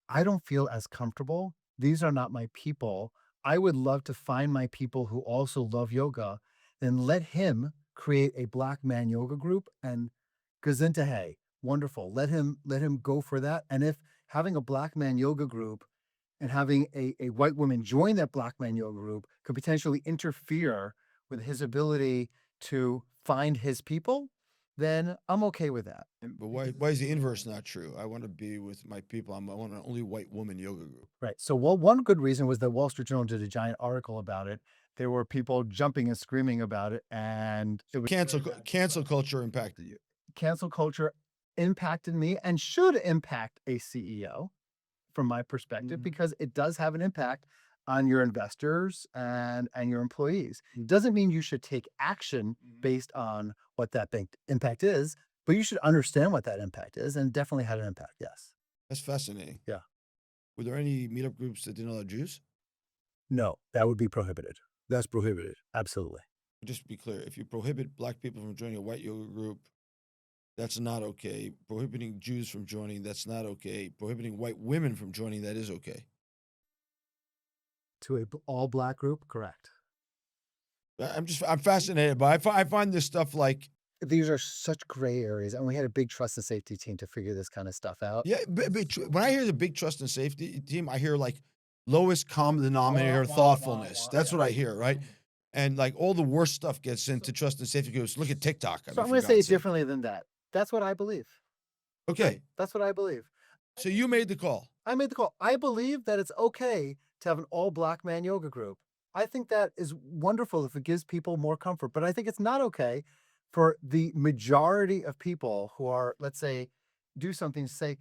I don't feel as comfortable. These are not my people. I would love to find my people who also love yoga. Then let him create a black man yoga group and gesundheit, hey, wonderful. Let him go for that. And if having a black man yoga group and having a white woman join that black man yoga group could potentially interfere with his ability to find his people, then I'm okay with that. But why is the inverse not true? I want to be with my people. I want an only white woman yoga group. Right. So one good reason was that Wall Street Journal did a giant article about it. There were people jumping and screaming about it, and it was Cancel culture impacted you. cancel culture impacted me and should impact a CEO from my perspective, Mhm. because it does have an impact on your investors and your employees. It doesn't mean you should take action based on what that impact is, but you should understand what that impact is, and definitely had an impact. Yes. That's fascinating. Yeah. Were there any meetup groups that didn't allow Jews? No, that would be prohibited. That's prohibited. Absolutely. Just to be clear, if you prohibit black people from joining a white yoga group, that's not okay. Prohibiting Jews from joining, that's not okay. Prohibiting white women from joining, that is okay. To a all black group, correct. I'm fascinated by it. I find this stuff like, These are such gray areas, and we had a big trust and safety team to figure this kind of stuff out. yeah, when I hear the big trust and safety team, I hear like lowest common denominator thoughtfulness. That's what I hear, right? And like all the worst stuff gets into trust and safety groups. Look at TikTok. I So mean, I'm for going to say it God's sake. differently than that. That's what I believe. Okay, That's what I believe. so you made the call. I made the call. I believe that it's okay to have an all black man yoga group. I think that is wonderful if it gives people more comfort, but I think it's not okay for the majority of people who are, let's say, do something to say,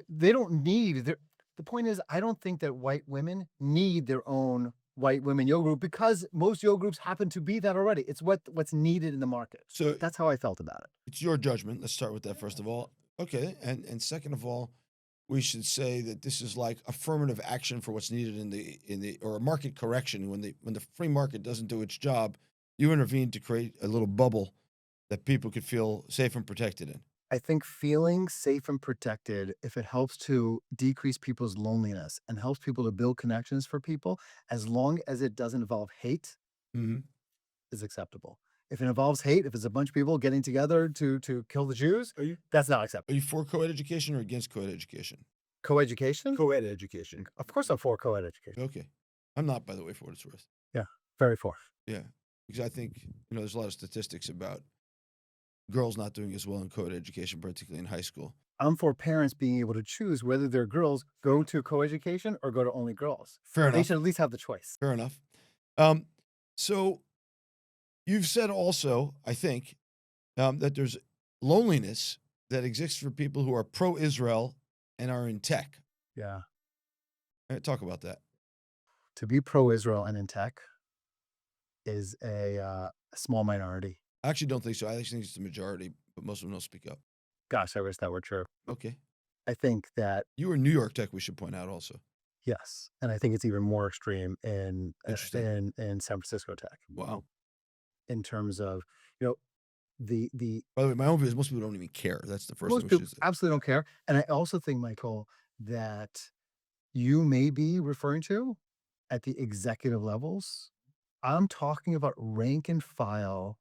they don't need, the point is, I don't think that white women need their own white women yoga group because most yoga groups happen to be that already. It's what's needed in the market. So That's how I felt about it. it's your judgment. Let's start with that first of all. Okay, and second of all, we should say that this is like affirmative action for what's needed in the or a market correction when the free market doesn't do its job. You intervene to create a little bubble that people could feel safe and protected in. I think feeling safe and protected, if it helps to decrease people's loneliness and helps people to build connections for people, as long as it doesn't involve hate, Mm-hmm. is acceptable. If it involves hate, if it's a bunch of people getting together to kill the Jews, that's not Are acceptable. you for co-ed education or against co-ed education? Co-education? Co-ed education. Of course I'm for co-ed education. Okay, I'm not, by the way, for what it's worth. Very for. Yeah, because I think there's a lot of statistics about girls not doing as well in co-ed education, particularly in high school. I'm for parents being able to choose whether their girls go to co-education or go to only girls. Fair They enough. should at least have the choice. Fair enough. So you've said also, I think, that there's loneliness that exists for people who are pro-Israel and are in tech. Yeah. Talk about that. To be pro-Israel and in tech is a small minority. I actually don't think so. I actually think it's the majority, but most of them don't speak up. Gosh, I wish that were true. Okay. I think that, You were in New York Tech, we should point out also. yes. And I think it's even more extreme in Interesting. San Francisco Tech Wow. in terms of, the By the way, my own view is most people don't even care. That's the first most thing we people should say. absolutely don't care. And I also think, Michael, that you may be referring to at the executive levels. I'm talking about rank and file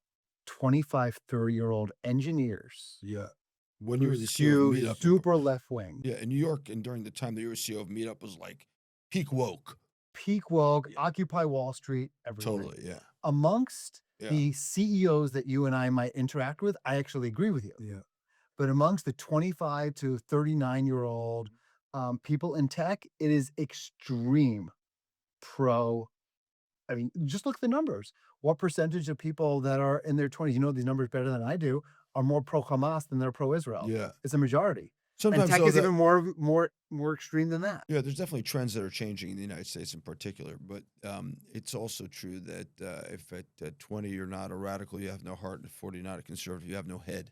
25, 30-year-old engineers Yeah. When you who were the CEO skew of Meetup. super left wing. Yeah, in New York, and during the time that you were CEO of Meetup was like peak woke. Peak woke, Yeah. Occupy Wall Street, everywhere. Totally, yeah. Amongst Yeah. the CEOs that you and I might interact with, I actually agree with you. Yeah. But amongst the 25 to 39-year-old people in tech, it is extreme pro. I mean, just look at the numbers. What percentage of people that are in their 20s, these numbers better than I do, are more pro-Hamas than they're pro-Israel? Yeah. It's a majority. Sometimes And tech though, is that- even more extreme than that. Yeah, there's definitely trends that are changing in the United States in particular, but it's also true that if at 20 you're not a radical, you have no heart, and at 40 you're not a conservative, you have no head.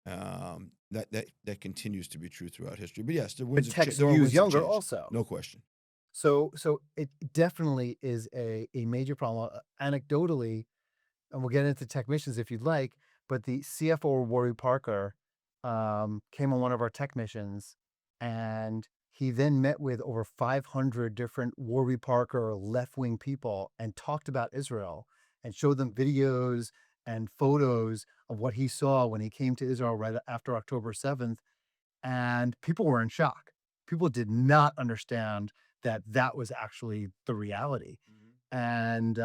That continues to be true throughout history. But yes, there But are tech winds of skews younger change. also. No question. So it definitely is a major problem. Anecdotally, and we'll get into tech missions if you'd like, but the CFO of Warby Parker came on one of our tech missions, and he then met with over 500 different Warby Parker left-wing people and talked about Israel and showed them videos and photos of what he saw when he came to Israel right after October 7th. And people were in shock. People did not understand that was actually the reality. And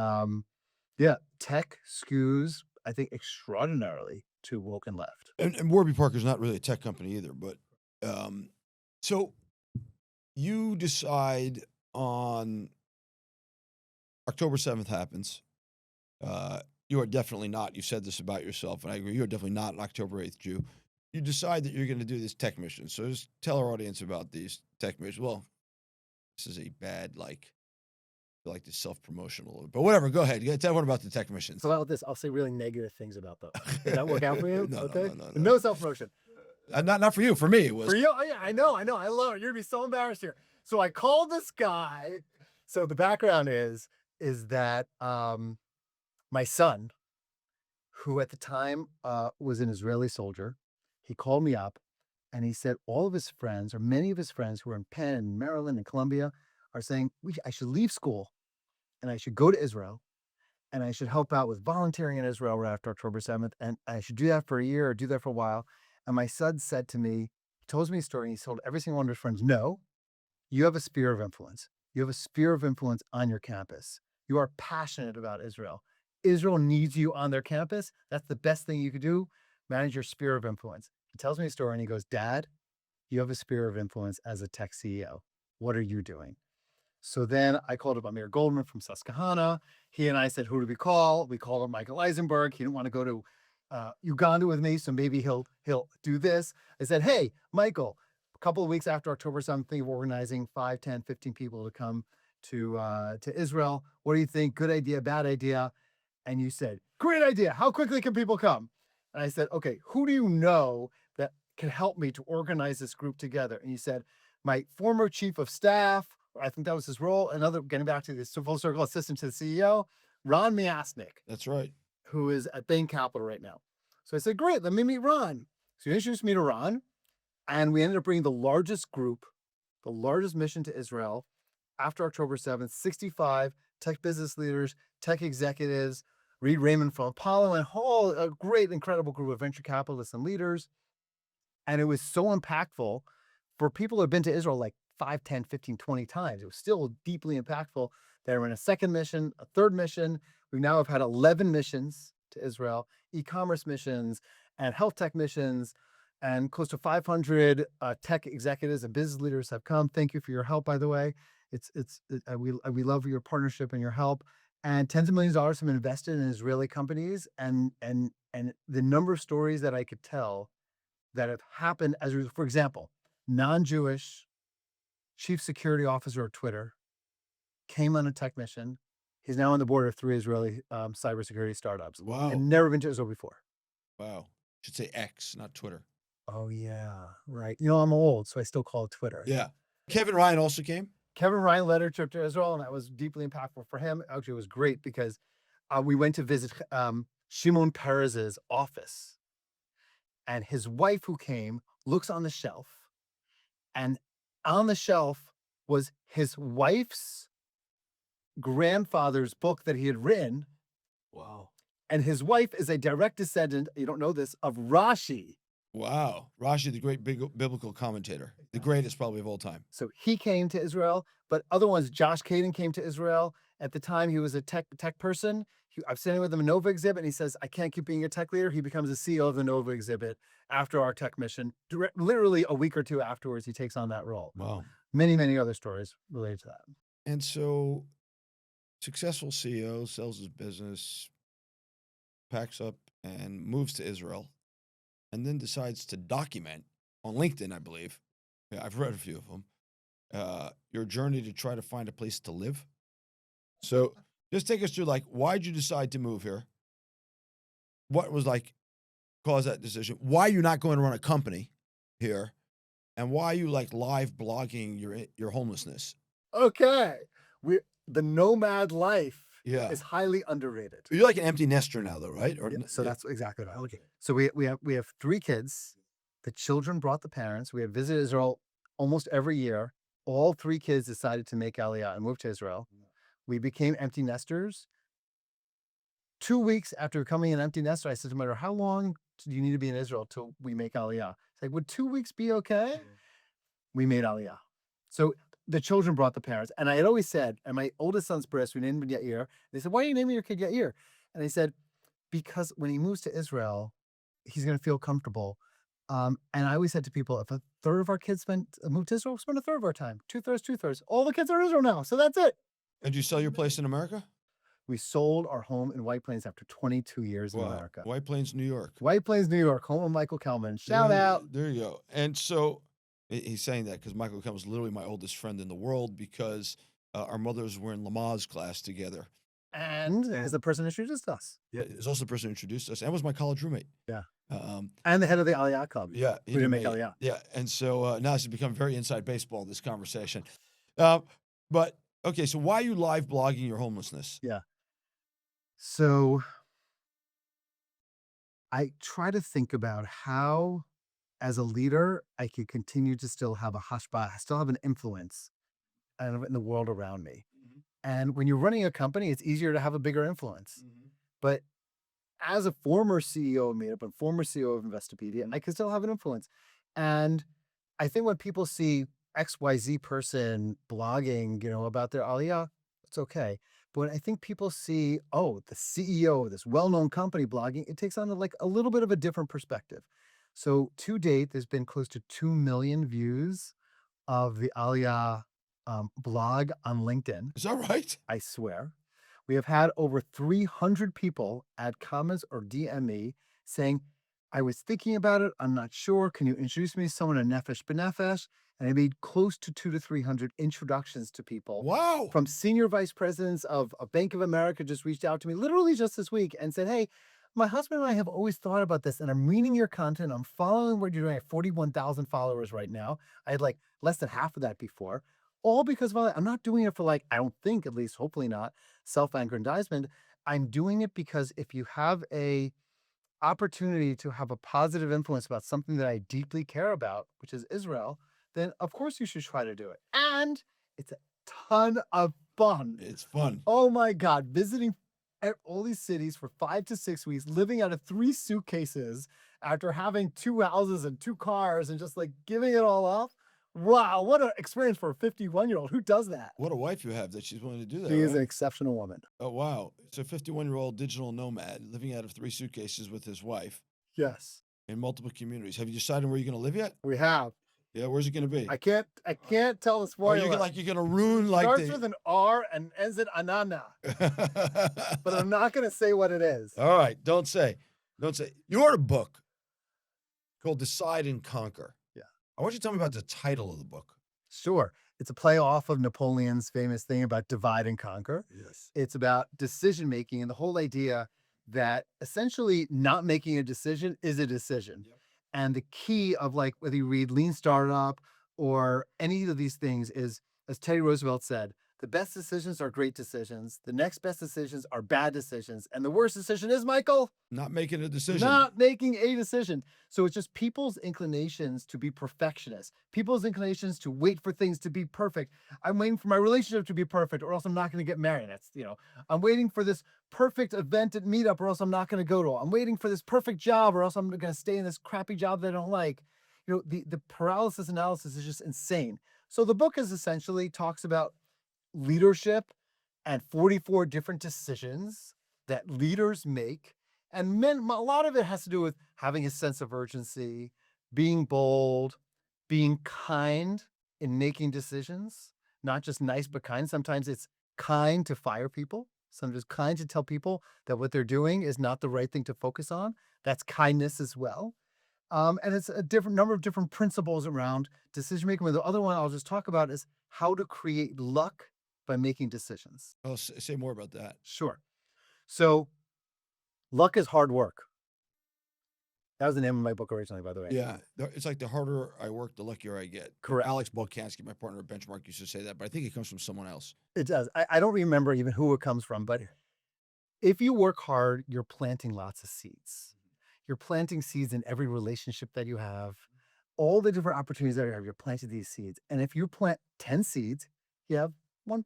tech skews, I think, extraordinarily to woke and left. And Warby Parker's not really a tech company either, but so you decide on October 7th happens. You are definitely not, you said this about yourself, and I agree, you are definitely not an October 8th Jew. You decide that you're going to do this tech mission. So just tell our audience about these tech missions. Well, this is a bad, this self-promotional, but whatever, go ahead. Tell everyone about the tech missions. So about this, I'll say really negative things about those. Does that work out for you? No, okay. no. No self-promotion. Not for you, for me it was. For you? Oh, yeah, I know. I love it. You're gonna be so embarrassed here. So I called this guy. So the background is that my son, who at the time was an Israeli soldier, he called me up and he said all of his friends, or many of his friends who are in Penn, Maryland, and Columbia, are saying I should leave school and I should go to Israel and I should help out with volunteering in Israel right after October 7th. And I should do that for a year or do that for a while. And my son said to me, he told me a story, and he told every single one of his friends, no, you have a sphere of influence. You have a sphere of influence on your campus. You are passionate about Israel. Israel needs you on their campus. That's the best thing you could do. Manage your sphere of influence. He tells me a story and he goes, Dad, you have a sphere of influence as a tech CEO. What are you doing? So then I called up Amir Goldman from Susquehanna. He and I said, who do we call? We called up Michael Eisenberg. He didn't want to go to Uganda with me, so maybe he'll do this. I said, hey, Michael, a couple of weeks after October 7th, we're organizing 5, 10, 15 people to come to Israel. What do you think? Good idea, bad idea? And you said, great idea. How quickly can people come? And I said, okay, who do you know that can help me to organize this group together? And you said, my former chief of staff, I think that was his role, another, getting back to this full circle, assistant to the CEO, Ron Miasnik, That's right. who is at Bain Capital right now. So I said, great, let me meet Ron. So he introduced me to Ron, and we ended up bringing the largest group, the largest mission to Israel after October 7th, 65 tech business leaders, tech executives, Reed Raymond from Apollo, and a great, incredible group of venture capitalists and leaders. And it was so impactful for people who have been to Israel like 5, 10, 15, 20 times. It was still deeply impactful. They were in a second mission, a third mission. We now have had 11 missions to Israel, e-commerce missions and health tech missions, and close to 500 tech executives and business leaders have come. Thank you for your help, by the way. We love your partnership and your help. And tens of millions of dollars have been invested in Israeli companies, and the number of stories that I could tell that have happened as, for example, non-Jewish chief security officer of Twitter came on a tech mission. He's now on the board of 3 Israeli cybersecurity startups. Wow. And never been to Israel before. Wow. Should say X, not Twitter. Oh yeah, right. You know, I'm old, so I still call it Twitter. Yeah. Kevin Ryan also came. Kevin Ryan led a trip to Israel, and that was deeply impactful for him. Actually, it was great because we went to visit Shimon Peres's office, and his wife, who came, looks on the shelf, and on the shelf was his wife's grandfather's book that he had written. Wow. And his wife is a direct descendant, you don't know this, of Rashi. Wow. Rashi, the great biblical commentator, the greatest probably of all time. So he came to Israel, but other ones, Josh Caden came to Israel. At the time, he was a tech person. I'm sitting with him at Nova exhibit, and he says, I can't keep being a tech leader. He becomes the CEO of the Nova exhibit after our tech mission. Literally a week or two afterwards, he takes on that role. Wow. Many, many other stories related to that. And so, successful CEO sells his business, packs up and moves to Israel, and then decides to document on LinkedIn, I believe. Yeah, I've read a few of them. Your journey to try to find a place to live. So just take us through, like, why'd you decide to move here? What was caused that decision? Why you're not going to run a company here? And why you live blogging your homelessness? Okay. The nomad life Yeah. is highly underrated. You're like an empty nester now, though, right? Or, Yeah, so that's exactly right. Okay. So we have 3 kids. The children brought the parents. We have visited Israel almost every year. All 3 kids decided to make Aliyah and move to Israel. We became empty nesters. 2 weeks after becoming an empty nester, I said to my daughter, how long do you need to be in Israel till we make Aliyah? It's like, would 2 weeks be okay? We made Aliyah. So the children brought the parents. And I had always said, and my oldest son's Bris, we named him Yair. They said, why are you naming your kid Yair? And I said, because when he moves to Israel, he's going to feel comfortable. And I always said to people, if a third of our kids moved to Israel, we'll spend a third of our time. 2/3, 2/3. All the kids are in Israel now. So that's it. And you sell your place in America? We sold our home in White Plains after 22 years in Wow. America. White Plains, New York. White Plains, New York, home of Michael Kelman. Shout out. There you go. And so he's saying that because Michael Kelman is literally my oldest friend in the world, because our mothers were in Lamaze class together. And is the person who introduced us. Yeah, it's also the person who introduced us and was my college roommate. Yeah. And the head of the Aliyah Club. Yeah. Who didn't make Aliyah. Yeah. And so now it's become very inside baseball, this conversation. But, okay, so why are you live blogging your homelessness? Yeah. So I try to think about how, as a leader, I could continue to still have a hashbah, still have an influence and in the world around me. And when you're running a company, it's easier to have a bigger influence. But as a former CEO of Meetup and former CEO of Investopedia, I can still have an influence. And I think when people see XYZ person blogging, about their aliyah, it's okay. But when I think people see, oh, the CEO of this well-known company blogging, it takes on a little bit of a different perspective. So to date, there's been close to 2 million views of the aliyah blog on LinkedIn. Is that right? I swear. We have had over 300 people add comments or DM me saying, I was thinking about it. I'm not sure. Can you introduce me to someone in Nefesh B'Nefesh? And I made close to 200 to 300 introductions to people. Wow. From senior vice presidents of Bank of America just reached out to me literally just this week and said, hey, my husband and I have always thought about this, and I'm reading your content. I'm following what you're doing. I have 41,000 followers right now. I had less than half of that before. All because of I'm not doing it for I don't think, at least hopefully not, self-aggrandizement. I'm doing it because if you have a opportunity to have a positive influence about something that I deeply care about, which is Israel, then of course you should try to do it. And it's a ton of fun. It's fun. Oh my God, visiting all these cities for 5 to 6 weeks, living out of 3 suitcases after having 2 houses and 2 cars and just giving it all up. Wow, what an experience for a 51-year-old. Who does that? What a wife you have that she's willing to do that. She is right? an exceptional woman. Oh, wow. It's a 51-year-old digital nomad living out of 3 suitcases with his wife Yes, in multiple communities. Have you decided where you're going to live yet? we have. Yeah, where's it going to be? I can't tell the Or spoiler. you're going to ruin Starts with an R and ends in Anana, but I'm not going to say what it is. All right, don't say. You wrote a book called Decide and Conquer. Yeah. I want you to tell me about the title of the book. Sure. It's a play off of Napoleon's famous thing about divide and conquer. Yes. It's about decision making and the whole idea that essentially not making a decision is a decision. Yep. And the key of whether you read Lean Startup or any of these things is, as Teddy Roosevelt said, the best decisions are great decisions. The next best decisions are bad decisions. And the worst decision is, Michael, Not making a decision. not making a decision. So it's just people's inclinations to be perfectionists, people's inclinations to wait for things to be perfect. I'm waiting for my relationship to be perfect or else I'm not going to get married. That's, I'm waiting for this perfect event at Meetup or else I'm not going to go to it. I'm waiting for this perfect job or else I'm going to stay in this crappy job that I don't like. The paralysis analysis is just insane. So the book is essentially talks about leadership and 44 different decisions that leaders make. And a lot of it has to do with having a sense of urgency, being bold, being kind in making decisions, not just nice, but kind. Sometimes it's kind to fire people. Sometimes kind to tell people that what they're doing is not the right thing to focus on. That's kindness as well. And it's a number of different principles around decision making. The other one I'll just talk about is how to create luck by making decisions. Oh, say more about that. Sure. So luck is hard work. That was the name of my book originally, by the way. Yeah, it's like the harder I work, the luckier I get. Correct. Alex Bolkansky, my partner at Benchmark, used to say that, but I think it comes from someone else. It does. I don't remember even who it comes from, but if you work hard, you're planting lots of seeds. You're planting seeds in every relationship that you have, all the different opportunities that you have, you're planting these seeds. And if you plant 10 seeds, you have 1.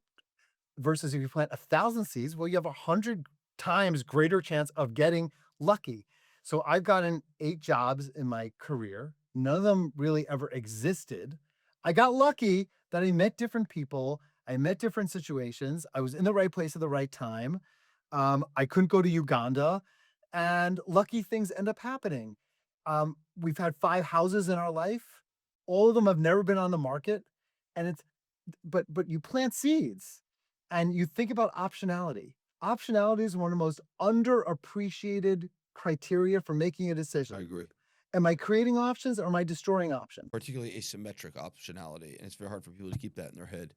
Versus if you plant 1,000 seeds, well, you have 100 times greater chance of getting lucky. So I've gotten 8 jobs in my career. None of them really ever existed. I got lucky that I met different people. I met different situations. I was in the right place at the right time. I couldn't go to Uganda, and lucky things end up happening. We've had 5 houses in our life. All of them have never been on the market. And but you plant seeds. And you think about optionality. Optionality is one of the most underappreciated criteria for making a decision. I agree. Am I creating options or am I destroying options? Particularly asymmetric optionality, and it's very hard for people to keep that in their head.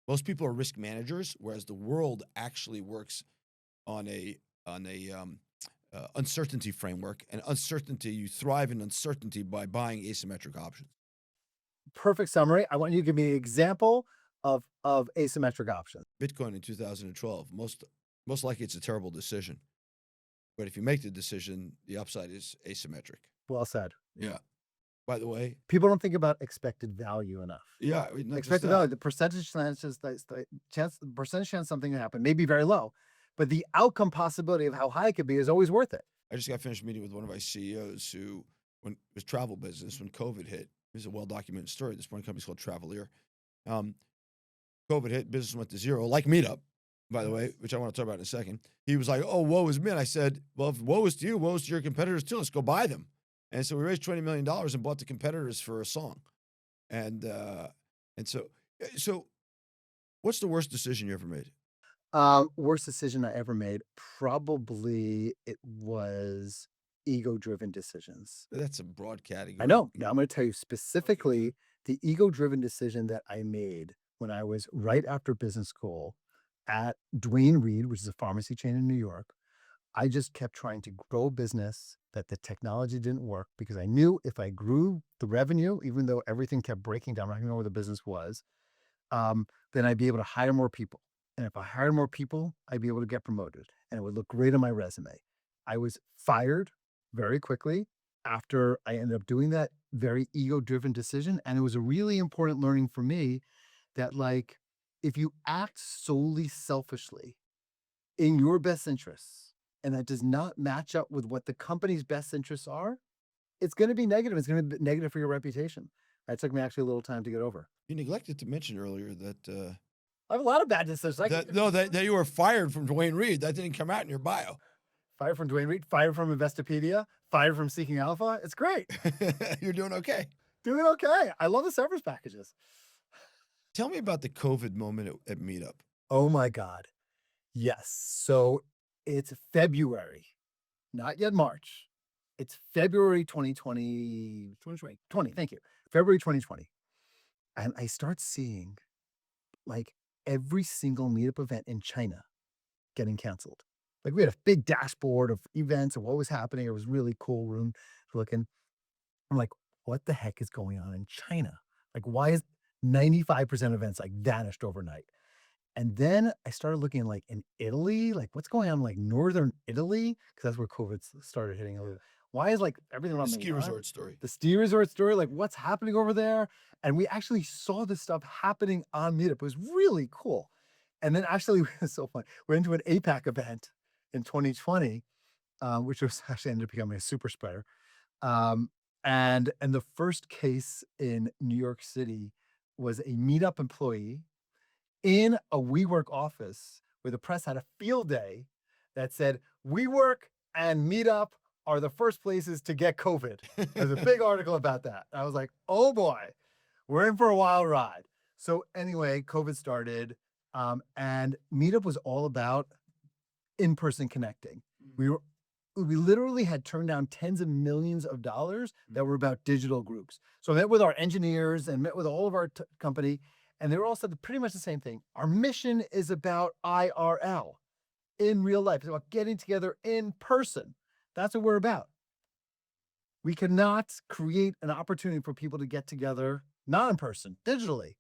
Most people are risk managers, whereas the world actually works on a uncertainty framework. And uncertainty, you thrive in uncertainty by buying asymmetric options. Perfect summary. I want you to give me an example of asymmetric options. Bitcoin in 2012, most likely it's a terrible decision. But if you make the decision, the upside is asymmetric. Well said. Yeah. by the way. People don't think about expected value enough. Yeah, not just Expected that. value, the percentage chance something to happen may be very low, but the outcome possibility of how high it could be is always worth it. I just got finished meeting with one of my CEOs who, when it was travel business, when COVID hit, it was a well-documented story. This one company's called Travelier. COVID hit, business went to zero, like Meetup, by the way, which I want to talk about in a second. He was like, oh, woe is me. And I said, well, if woe is to you, woe is to your competitors too. Let's go buy them. And so we raised $20 million and bought the competitors for a song. And so what's the worst decision you ever made? Worst decision I ever made, probably it was ego-driven decisions. That's a broad category. I know. Now I'm going to tell you specifically the ego-driven decision that I made when I was right after business school at Duane Reade, which is a pharmacy chain in New York. I just kept trying to grow a business that the technology didn't work because I knew if I grew the revenue, even though everything kept breaking down, I don't even know where the business was, then I'd be able to hire more people. And if I hired more people, I'd be able to get promoted and it would look great on my resume. I was fired very quickly after I ended up doing that very ego-driven decision. And it was a really important learning for me that, like, if you act solely selfishly in your best interests, and that does not match up with what the company's best interests are, it's going to be negative. It's going to be negative for your reputation. It took me actually a little time to get over. You neglected to mention earlier that I have a lot of bad decisions. that you were fired from Duane Reade. That didn't come out in your bio. Fired from Duane Reade, fired from Investopedia, fired from Seeking Alpha. It's great. You're doing okay. Doing okay. I love the severance packages. Tell me about the COVID moment at Meetup. Oh my God. Yes. So it's February, not yet March. It's February 2020. Thank you. February 2020. And I start seeing like every single Meetup event in China getting canceled. Like we had a big dashboard of events and what was happening. It was really cool room looking. I'm like, what the heck is going on in China? Like, why is 95% of events like vanished overnight? And then I started looking like in Italy, like what's going on in like northern Italy? Because that's where COVID started hitting a little. Why is like everything around The ski resort story. The ski resort story, like what's happening over there? And we actually saw this stuff happening on Meetup. It was really cool. And then actually, it was so fun. We went to an APAC event in 2020, which was actually ended up becoming a super spreader. And the first case in New York City was a Meetup employee in a WeWork office where the press had a field day that said WeWork and Meetup are the first places to get COVID. There's a big article about that. I was like, oh boy, we're in for a wild ride. So anyway, COVID started, and Meetup was all about in-person connecting. We literally had turned down tens of millions of dollars that were about digital groups. So I met with our engineers and met with all of our company, and they were all said pretty much the same thing. Our mission is about IRL, in real life. It's about getting together in person. That's what we're about. We cannot create an opportunity for people to get together, not in person, digitally.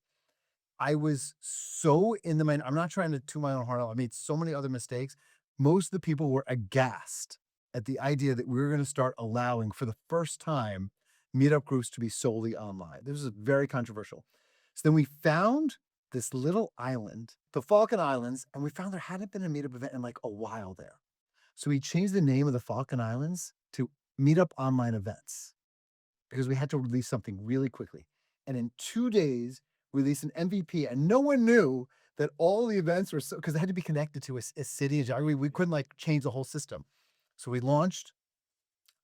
I was so in the mind. I'm not trying to toot my own horn out. I made so many other mistakes. Most of the people were aghast at the idea that we were going to start allowing, for the first time, Meetup groups to be solely online. This was very controversial. So then we found this little island, the Falkland Islands, and we found there hadn't been a Meetup event in like a while there. So we changed the name of the Falkland Islands to Meetup Online Events because we had to release something really quickly. And in 2 days, we released an MVP, and no one knew that all the events were because they had to be connected to a city and geography. We couldn't like change the whole system. So we launched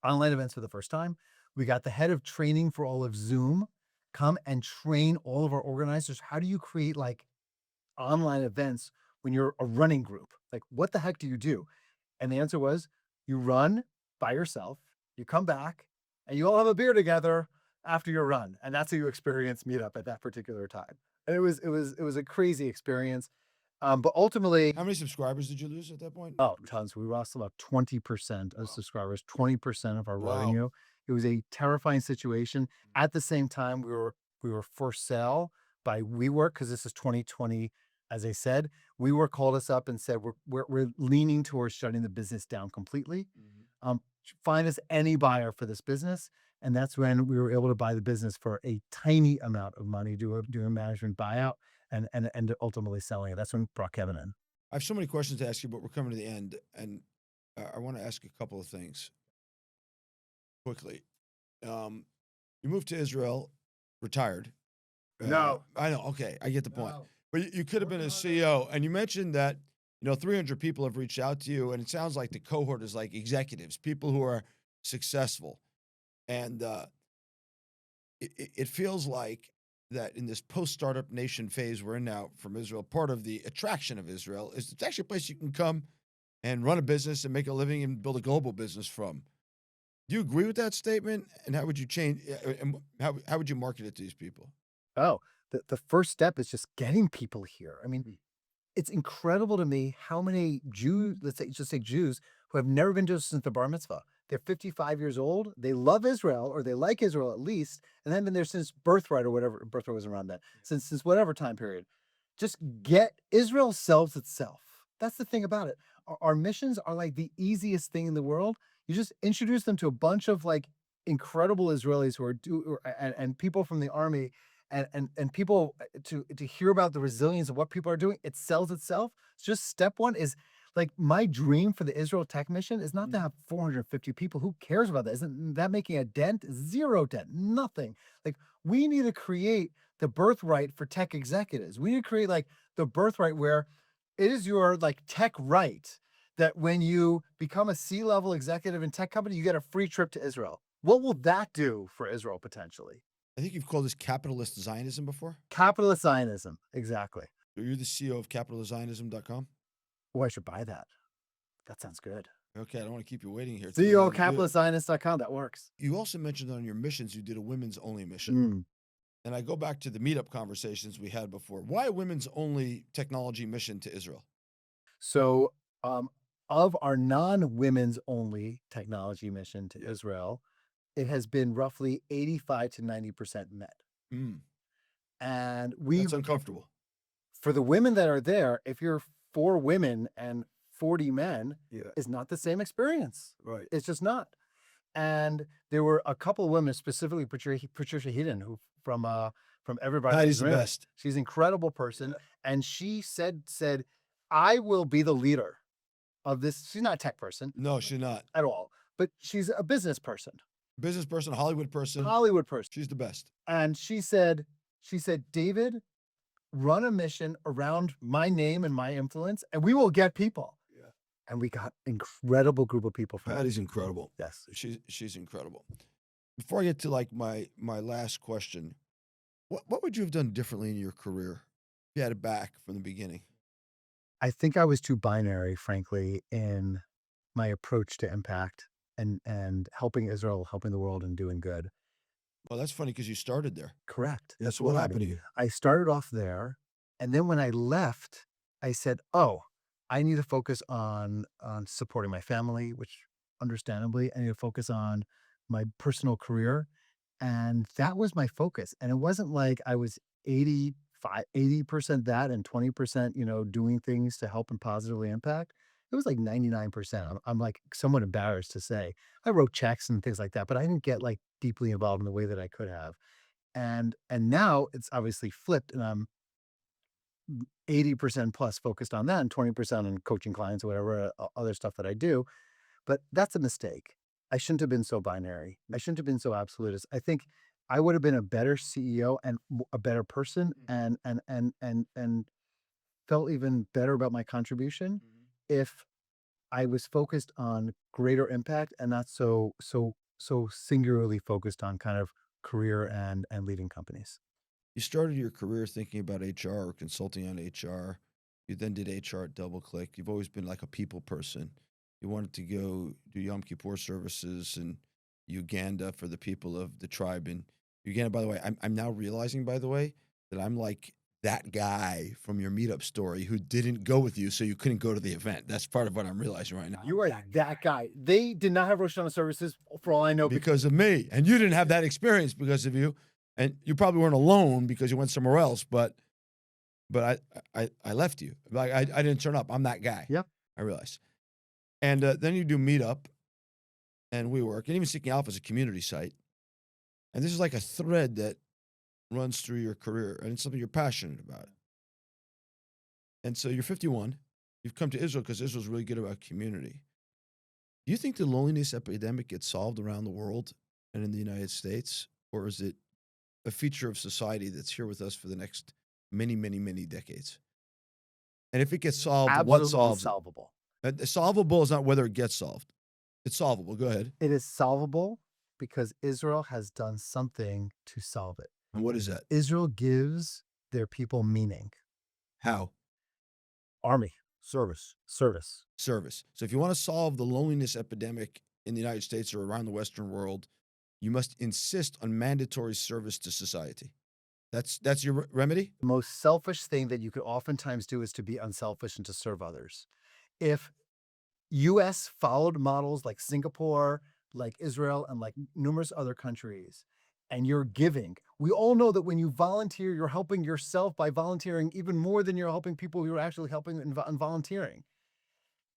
online events for the first time. We got the head of training for all of Zoom come and train all of our organizers. How do you create like online events when you're a running group? Like, what the heck do you do? And the answer was, you run by yourself, you come back, and you all have a beer together after your run. And that's how you experience Meetup at that particular time. And it was a crazy experience. But ultimately, how many subscribers did you lose at that point? Oh, tons. We lost about 20% of subscribers, 20% of our revenue. It was a terrifying situation. At the same time, we were for sale by WeWork because this is 2020. As I said, WeWork called us up and said we're leaning towards shutting the business down completely. Find us any buyer for this business. And that's when we were able to buy the business for a tiny amount of money, do a management buyout, and ultimately selling it. That's when we brought Kevin in. I have so many questions to ask you, but we're coming to the end, and I want to ask you a couple of things quickly. You moved to Israel, retired. No. I know. Okay, I get the point. No. But you could have been a CEO, and you mentioned that 300 people have reached out to you, and it sounds like the cohort is like executives, people who are successful, and it feels like that in this post-startup nation phase we're in now from Israel, part of the attraction of Israel is it's actually a place you can come and run a business and make a living and build a global business from. Do you agree with that statement? And how would you change? And how would you market it to these people? Oh, the first step is just getting people here. I mean, it's incredible to me how many Jews, just say Jews, who have never been to since the bar mitzvah. They're 55 years old. They love Israel, or they like Israel at least, and they haven't been there since birthright or whatever. Birthright was around that. Since whatever time period. Just Israel sells itself. That's the thing about it. Our missions are like the easiest thing in the world. You just introduce them to a bunch of like incredible Israelis who are and people from the army and people to hear about the resilience of what people are doing. It sells itself. It's just step one is like my dream for the Israel Tech Mission is not to have 450 people. Who cares about that? Isn't that making a dent? Zero dent, nothing. Like we need to create the birthright for tech executives. We need to create like the birthright where it is your like tech right that when you become a C-level executive in tech company, you get a free trip to Israel. What will that do for Israel potentially? I think you've called this capitalist Zionism before. Capitalist Zionism, exactly. You're the CEO of capitalistZionism.com. Oh, I should buy that. That sounds good. Okay, I don't want to keep you waiting here. CEO of capitalistZionist.com, that works. You also mentioned on your missions you did a women's only mission. And I go back to the meetup conversations we had before. Why a women's only technology mission to Israel? So of our non-women's only technology mission to Israel, it has been roughly 85 to 90% met. And That's uncomfortable. For the women that are there, if you're 4 women and 40 men, is not the same experience. Right. It's just not. And there were a couple of women, specifically Patricia Hedden, who from Everybody. That is the best. She's an incredible person. And she said, I will be the leader of this. She's not a tech person. No, she's not. At all. But she's a business person. Business person, Hollywood person. Hollywood person. She's the best. And she said, David, run a mission around my name and my influence, and we will get people. Yeah. And we got incredible group of people from That is incredible. Yes. She's incredible. Before I get to like my last question, what would you have done differently in your career if you had it back from the beginning? I think I was too binary, frankly, in my approach to impact and helping Israel, helping the world, and doing good. Well, that's funny because you started there. Correct. That's what happened to you. I started off there, and then when I left, I said, "Oh, I need to focus on supporting my family," which, understandably, I need to focus on my personal career, and that was my focus. And it wasn't like I was 80% that and 20%, doing things to help and positively impact. It was like 99%. I'm like somewhat embarrassed to say. I wrote checks and things like that, but I didn't get like deeply involved in the way that I could have. And now it's obviously flipped, and I'm 80% plus focused on that and 20% on coaching clients or whatever other stuff that I do. But that's a mistake. I shouldn't have been so binary. I shouldn't have been so absolutist. I think I would have been a better CEO and a better person and felt even better about my contribution if I was focused on greater impact and not so singularly focused on kind of career and leading companies. You started your career thinking about HR or consulting on HR. You then did HR at DoubleClick. You've always been like a people person. You wanted to go do Yom Kippur services in Uganda for the people of the tribe in Uganda. By the way, I'm now realizing, by the way, that I'm like that guy from your meetup story who didn't go with you, so you couldn't go to the event. That's part of what I'm realizing right now. You are that guy. They did not have Rosh Hashanah services, for all I know. Because of me. And you didn't have that experience because of you. And you probably weren't alone because you went somewhere else, but I left you. Like I didn't turn up. I'm that guy. Yep. I realize. And then you do Meetup and WeWork, and even Seeking Alpha is a community site. And this is like a thread that runs through your career, and it's something you're passionate about. And so you're 51. You've come to Israel because Israel's really good about community. Do you think the loneliness epidemic gets solved around the world and in the United States? Or is it a feature of society that's here with us for the next many, many, many decades? And if it gets solved, what Absolutely solves it? solvable. Solvable is not whether it gets solved. It's solvable. Go ahead. It is solvable because Israel has done something to solve it. And what is that? Israel gives their people meaning. How? Army, service. Service. So if you want to solve the loneliness epidemic in the United States or around the Western world, you must insist on mandatory service to society. That's your remedy? The most selfish thing that you could oftentimes do is to be unselfish and to serve others. If US followed models like Singapore, like Israel, and like numerous other countries, and you're giving, we all know that when you volunteer, you're helping yourself by volunteering even more than you're helping people who are actually helping in volunteering.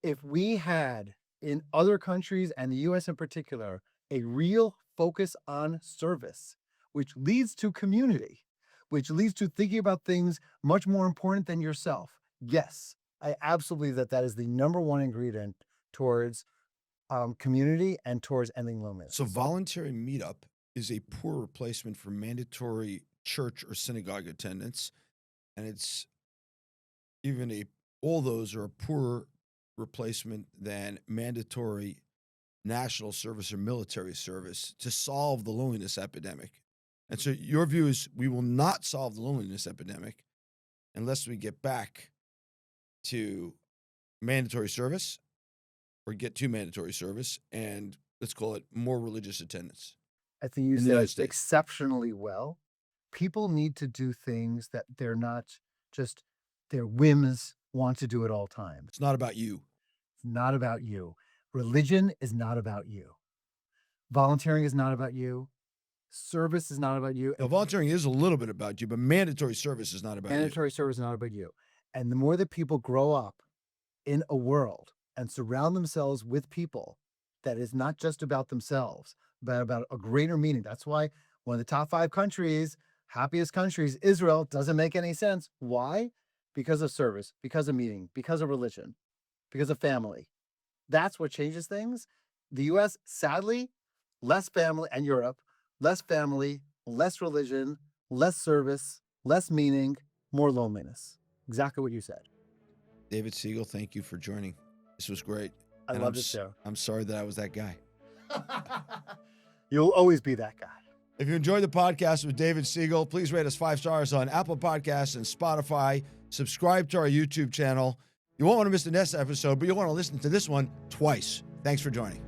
If we had in other countries and the US in particular, a real focus on service, which leads to community, which leads to thinking about things much more important than yourself. Yes, I absolutely that is the number one ingredient towards community and towards ending loneliness. So voluntary meetup is a poor replacement for mandatory church or synagogue attendance. And it's even all those are a poorer replacement than mandatory national service or military service to solve the loneliness epidemic. And so your view is we will not solve the loneliness epidemic unless we get back to mandatory service or get to mandatory service and let's call it more religious attendance. I think you in the United said States. exceptionally well. People need to do things that they're not just their whims want to do at all times. It's not about you. It's not about you. Religion is not about you. Volunteering is not about you. Service is not about you. Now, volunteering is a little bit about you, but mandatory service is not about Mandatory service is not about you. And the more that people grow up in a world and surround themselves with people that is not just about themselves, but about a greater meaning. That's why one of the top 5 countries, happiest countries, Israel, doesn't make any sense. Why? Because of service, because of meaning, because of religion, because of family. That's what changes things. The US, sadly, less family, and Europe, less family, less religion, less service, less meaning, more loneliness. Exactly what you said. David Siegel, thank you for joining. This was great. I love this show. I'm sorry that I was that guy. You'll always be that guy. If you enjoyed the podcast with David Siegel, please rate us 5 stars on Apple Podcasts and Spotify. Subscribe to our YouTube channel. You won't want to miss the next episode, but you'll want to listen to this one twice. Thanks for joining.